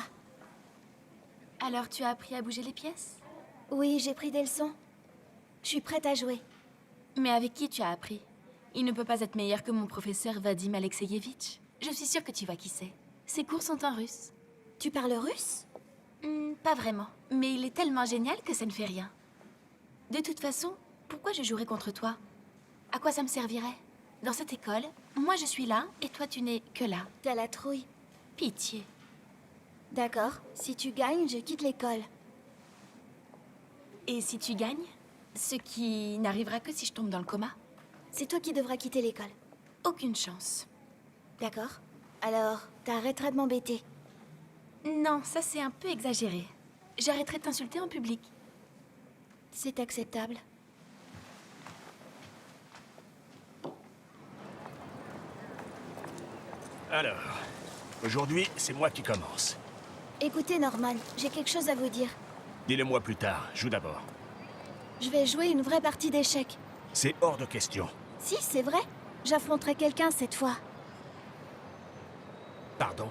Alors tu as appris à bouger les pièces? Oui, j'ai pris des leçons. Je suis prête à jouer. Mais avec qui tu as appris? Il ne peut pas être meilleur que mon professeur Vadim Alexeyevitch. Je suis sûre que tu vois qui c'est. Ses cours sont en russe. Tu parles russe? Pas vraiment. Mais il est tellement génial que ça ne fait rien. De toute façon, pourquoi je jouerais contre toi? À quoi ça me servirait? Dans cette école, moi je suis là et toi tu n'es que là. T'as la trouille. Pitié. D'accord. Si tu gagnes, je quitte l'école. Et si tu gagnes? Ce qui n'arrivera que si je tombe dans le coma. C'est toi qui devras quitter l'école. Aucune chance. D'accord. Alors, t'arrêteras de m'embêter. Non, ça c'est un peu exagéré. J'arrêterai de t'insulter en public. C'est acceptable. Alors, aujourd'hui, c'est moi qui commence. Écoutez, Norman, j'ai quelque chose à vous dire. Dis-le-moi plus tard, joue d'abord. Je vais jouer une vraie partie d'échecs. C'est hors de question. Si, c'est vrai. J'affronterai quelqu'un cette fois. Pardon?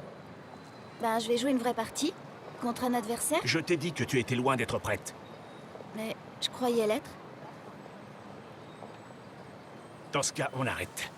Ben, je vais jouer une vraie partie contre un adversaire. Je t'ai dit que tu étais loin d'être prête. Mais je croyais l'être. Dans ce cas, on arrête.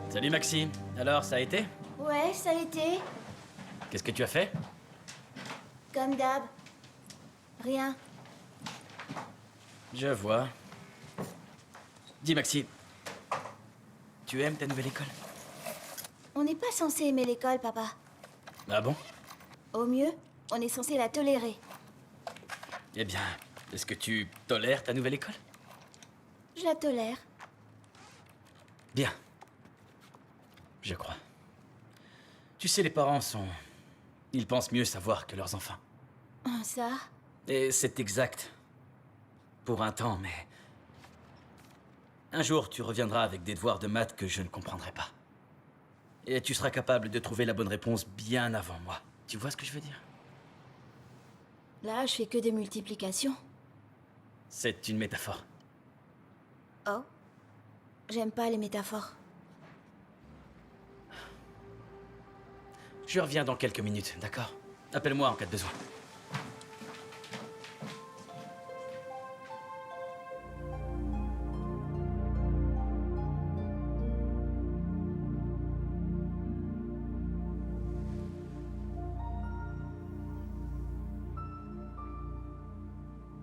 Salut Maxime. Alors, ça a été? Ouais, ça a été. Qu'est-ce que tu as fait? Comme d'hab. Rien. Je vois. Dis Maxime, tu aimes ta nouvelle école? On n'est pas censé aimer l'école, papa. Ah bon? Au mieux, on est censé la tolérer. Eh bien, est-ce que tu tolères ta nouvelle école? Je la tolère. Bien. Je crois. Tu sais, les parents sont... Ils pensent mieux savoir que leurs enfants. Ça? Et c'est exact. Pour un temps, mais... Un jour, tu reviendras avec des devoirs de maths que je ne comprendrai pas. Et tu seras capable de trouver la bonne réponse bien avant moi. Tu vois ce que je veux dire? Là, je fais que des multiplications. C'est une métaphore. Oh. J'aime pas les métaphores. Je reviens dans quelques minutes, d'accord? Appelle-moi en cas de besoin.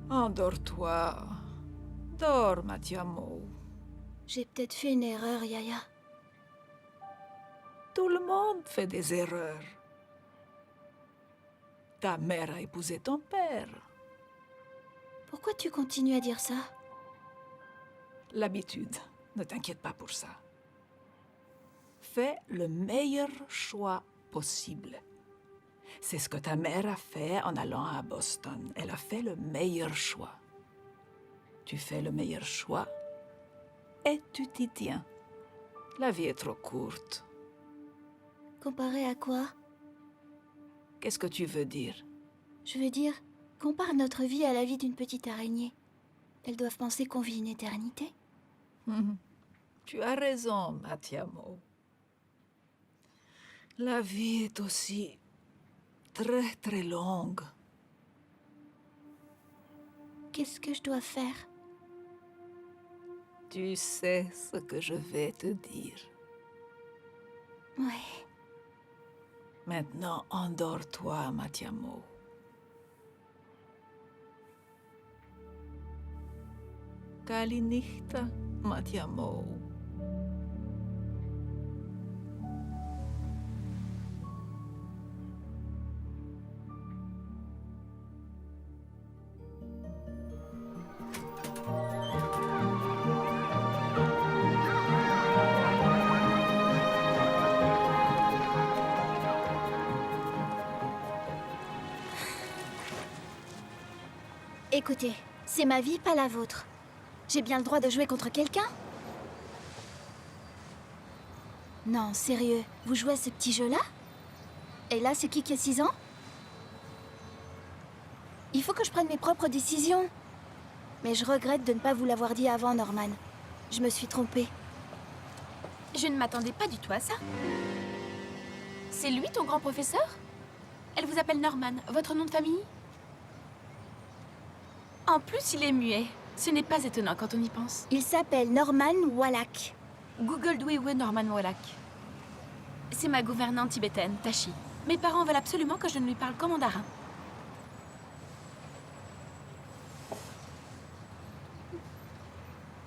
Endors-toi. Dors, Mathiamo. J'ai peut-être fait une erreur, Yaya. Tout le monde fait des erreurs. Ta mère a épousé ton père. Pourquoi tu continues à dire ça? L'habitude. Ne t'inquiète pas pour ça. Fais le meilleur choix possible. C'est ce que ta mère a fait en allant à Boston. Elle a fait le meilleur choix. Tu fais le meilleur choix et tu t'y tiens. La vie est trop courte. Comparé à quoi? Qu'est-ce que tu veux dire? Je veux dire, compare notre vie à la vie d'une petite araignée. Elles doivent penser qu'on vit une éternité. Tu as raison, Mathiamo. La vie est aussi très très longue. Qu'est-ce que je dois faire? Tu sais ce que je vais te dire. Ouais. Maintenant, endors-toi, Mathiamo. Kalinichta, Mathiamo. Écoutez, c'est ma vie, pas la vôtre. J'ai bien le droit de jouer contre quelqu'un? Non, sérieux, vous jouez à ce petit jeu-là? Et là, c'est qui a 6 ans? Il faut que je prenne mes propres décisions. Mais je regrette de ne pas vous l'avoir dit avant, Norman. Je me suis trompée. Je ne m'attendais pas du tout à ça. C'est lui ton grand professeur? Elle vous appelle Norman, votre nom de famille? En plus, il est muet. Ce n'est pas étonnant quand on y pense. Il s'appelle Norman Wallach. Google Dwewe Norman Wallach. C'est ma gouvernante tibétaine, Tashi. Mes parents veulent absolument que je ne lui parle qu'en mandarin.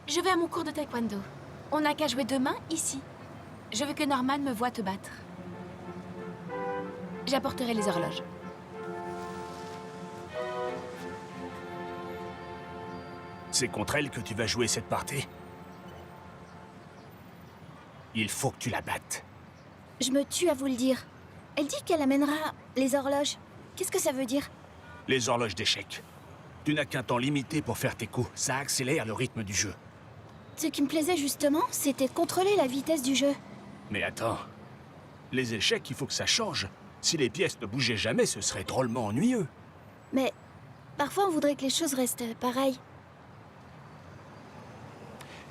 Je vais à mon cours de taekwondo. On n'a qu'à jouer demain, ici. Je veux que Norman me voie te battre. J'apporterai les horloges. C'est contre elle que tu vas jouer cette partie? Il faut que tu la battes. Je me tue à vous le dire. Elle dit qu'elle amènera les horloges. Qu'est-ce que ça veut dire? Les horloges d'échecs. Tu n'as qu'un temps limité pour faire tes coups. Ça accélère le rythme du jeu. Ce qui me plaisait justement, c'était de contrôler la vitesse du jeu. Mais attends. Les échecs, il faut que ça change. Si les pièces ne bougeaient jamais, ce serait drôlement ennuyeux. Mais parfois on voudrait que les choses restent pareilles.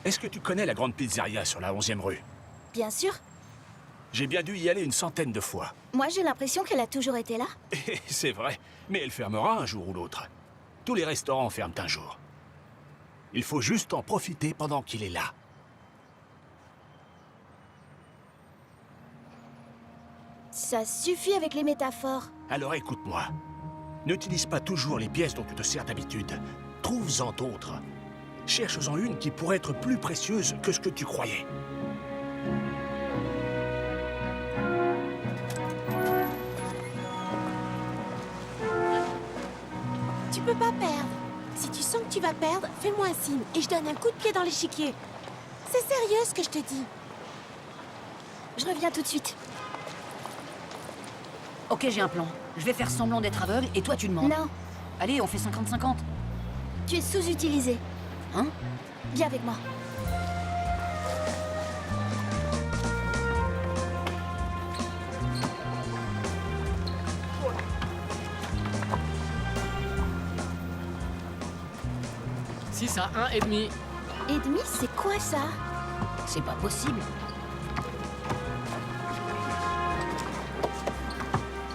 Est-ce que tu connais la grande pizzeria sur la 11e rue? Bien sûr. J'ai bien dû y aller une centaine de fois. Moi j'ai l'impression qu'elle a toujours été là. C'est vrai, mais elle fermera un jour ou l'autre. Tous les restaurants ferment un jour. Il faut juste en profiter pendant qu'il est là. Ça suffit avec les métaphores. Alors écoute-moi. N'utilise pas toujours les pièces dont tu te sers d'habitude. Trouve-en d'autres. Cherche-en une qui pourrait être plus précieuse que ce que tu croyais. Tu peux pas perdre. Si tu sens que tu vas perdre, fais-moi un signe et je donne un coup de pied dans l'échiquier. C'est sérieux ce que je te dis. Je reviens tout de suite. Ok, j'ai un plan. Je vais faire semblant d'être aveugle et toi tu demandes. Non. Allez, on fait 50-50. Tu es sous-utilisé. Hein? Viens avec moi. Six à 1,5. Et demi, c'est quoi ça? C'est pas possible.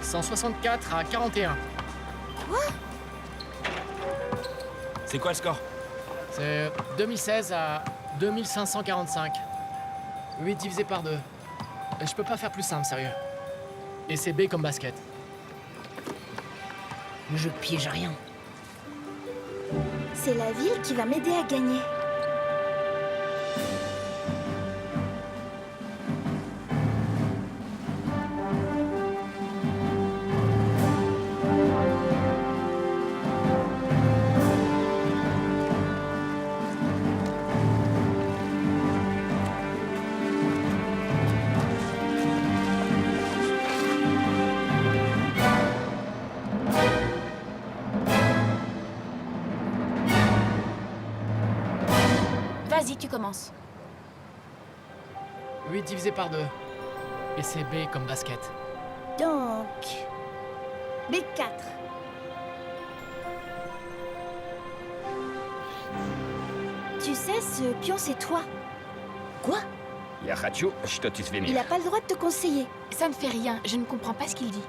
164 à 41. Quoi? C'est quoi le score? C'est 2016 à 2545. 8 divisé par 2. Je peux pas faire plus simple, sérieux. Et c'est B comme basket. Je piège rien. C'est la ville qui va m'aider à gagner. Vas-y, tu commences. 8 divisé par 2. Et c'est B comme basket. Donc... B4. Tu sais, ce pion, c'est toi. Quoi? Я хочу, что ты Il a pas le droit de te conseiller. Ça ne fait rien, je ne comprends pas ce qu'il dit.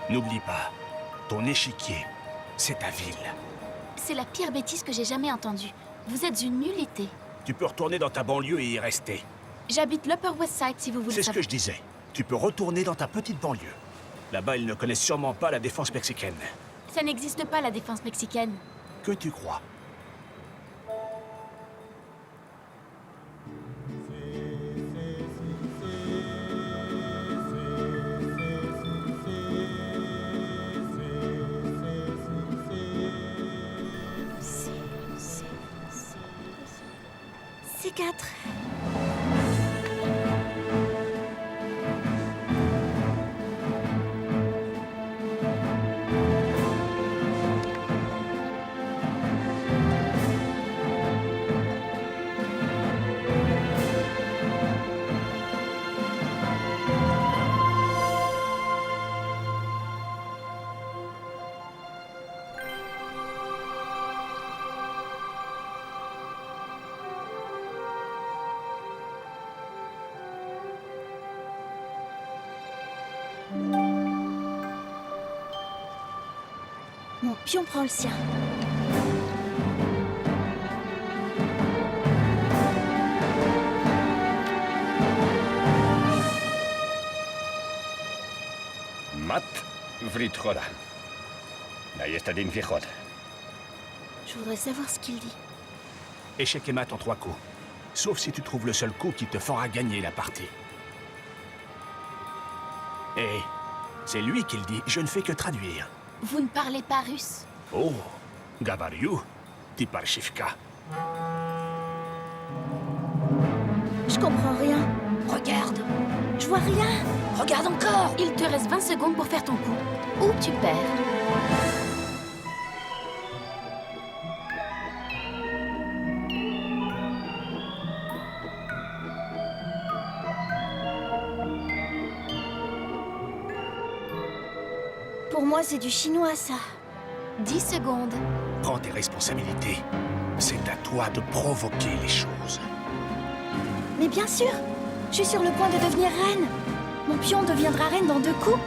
N'oublie pas, ton échiquier, c'est ta ville. C'est la pire bêtise que j'ai jamais entendue. Vous êtes une nullité. Tu peux retourner dans ta banlieue et y rester. J'habite l'Upper West Side, si vous voulez C'est ce savoir. que je disais. Tu peux retourner dans ta petite banlieue. Là-bas, ils ne connaissent sûrement pas la défense mexicaine. Ça n'existe pas, la défense mexicaine. Que tu crois? C'est 4. Mon pion prend le sien. Mat Vritroda. Nayestadin Vichod. Je voudrais savoir ce qu'il dit. Échec et mat en 3 coups. Sauf si tu trouves le seul coup qui te fera gagner la partie. Et c'est lui qui le dit, je ne fais que traduire. Vous ne parlez pas russe. Oh, Gavariou, Tiparchivka. Je comprends rien. Regarde. Je vois rien. Regarde encore. Il te reste 20 secondes pour faire ton coup. Ou tu perds. Pour moi, c'est du chinois, ça. 10 secondes. Prends tes responsabilités. C'est à toi de provoquer les choses. Mais bien sûr, je suis sur le point de devenir reine. Mon pion deviendra reine dans 2 coups.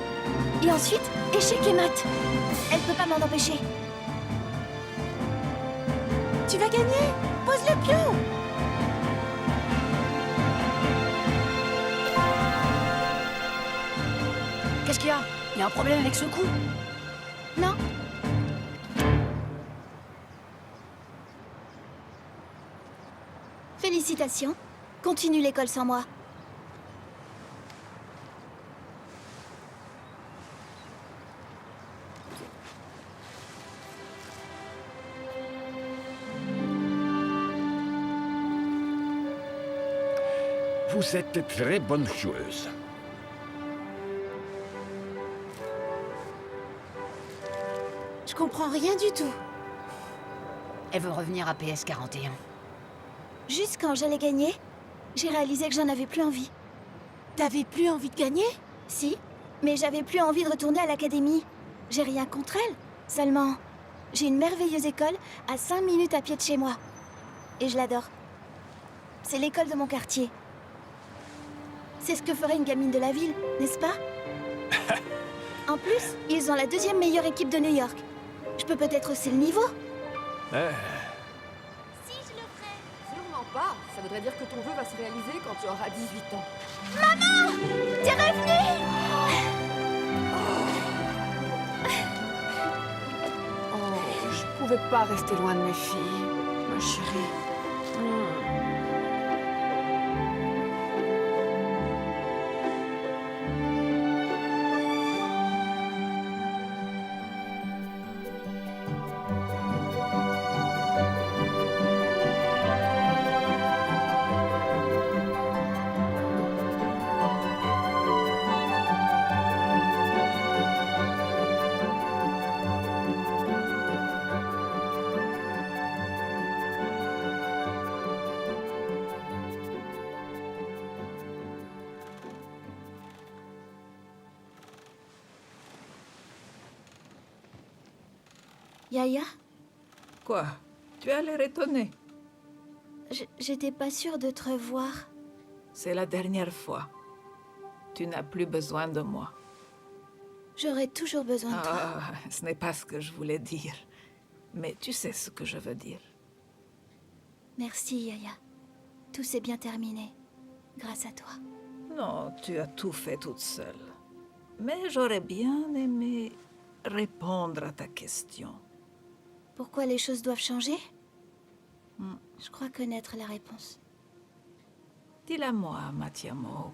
Et ensuite, échec et mat. Elle peut pas m'en empêcher. Tu vas gagner. Pose le pion. Qu'est-ce qu'il y a? Il y a un problème avec ce coup? Non. Félicitations. Continue l'école sans moi. Vous êtes très bonne joueuse. Je comprends rien du tout. Elle veut revenir à PS41. Juste quand j'allais gagner, j'ai réalisé que j'en avais plus envie. T'avais plus envie de gagner? Si, mais j'avais plus envie de retourner à l'académie. J'ai rien contre elle. Seulement, j'ai une merveilleuse école à 5 minutes à pied de chez moi. Et je l'adore. C'est l'école de mon quartier. C'est ce que ferait une gamine de la ville, n'est-ce pas? En plus, ils ont la 2e meilleure équipe de New York. Je peux peut-être hausser le niveau? Si, je le ferai. Sûrement pas. Ça voudrait dire que ton vœu va se réaliser quand tu auras 18 ans. Maman! T'es revenue! Oh, je pouvais pas rester loin de mes filles, ma chérie. Yaya? Quoi? Tu as l'air étonné. J'étais pas sûre de te revoir. C'est la dernière fois. Tu n'as plus besoin de moi. J'aurai toujours besoin de toi. Ah, ce n'est pas ce que je voulais dire. Mais tu sais ce que je veux dire. Merci, Yaya. tout s'est bien terminé. Grâce à toi. Non, tu as tout fait toute seule. Mais j'aurais bien aimé répondre à ta question. Pourquoi les choses doivent changer? Je crois connaître la réponse. Dis-la-moi, Matiamo.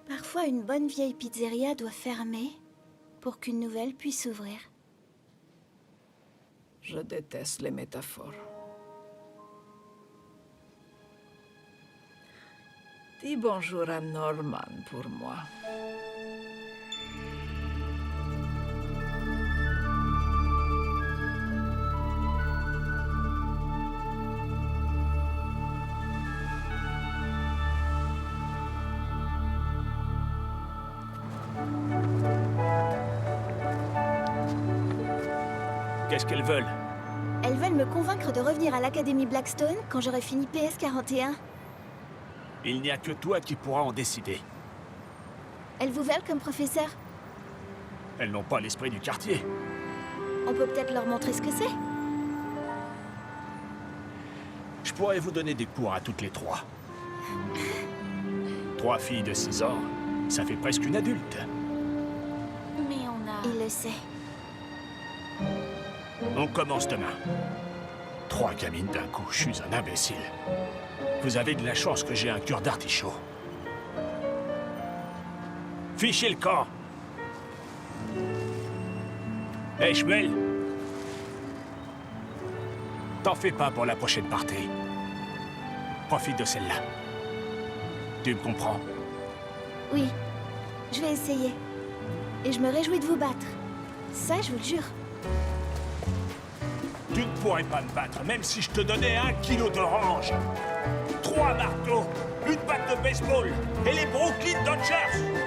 Parfois, une bonne vieille pizzeria doit fermer pour qu'une nouvelle puisse s'ouvrir. Je déteste les métaphores. Dis bonjour à Norman pour moi. Qu'est-ce qu'elles veulent? Elles veulent me convaincre de revenir à l'Académie Blackstone quand j'aurai fini PS41. Il n'y a que toi qui pourras en décider. Elles vous veulent comme professeur? Elles n'ont pas l'esprit du quartier. On peut peut-être leur montrer ce que c'est. Je pourrais vous donner des cours à toutes les trois. 3 filles de 6 ans, ça fait presque une adulte. Mais on a... Il le sait. On commence demain. 3 gamines d'un coup, je suis un imbécile. Vous avez de la chance que j'ai un cœur d'artichaut. Fichez le camp! Hé, Shmuel! T'en fais pas pour la prochaine partie. Profite de celle-là. Tu me comprends? Oui, je vais essayer. Et je me réjouis de vous battre. Ça, je vous le jure. Tu ne pourrais pas me battre, même si je te donnais 1 kilo d'orange. 3 marteaux, une batte de baseball et les Brooklyn Dodgers.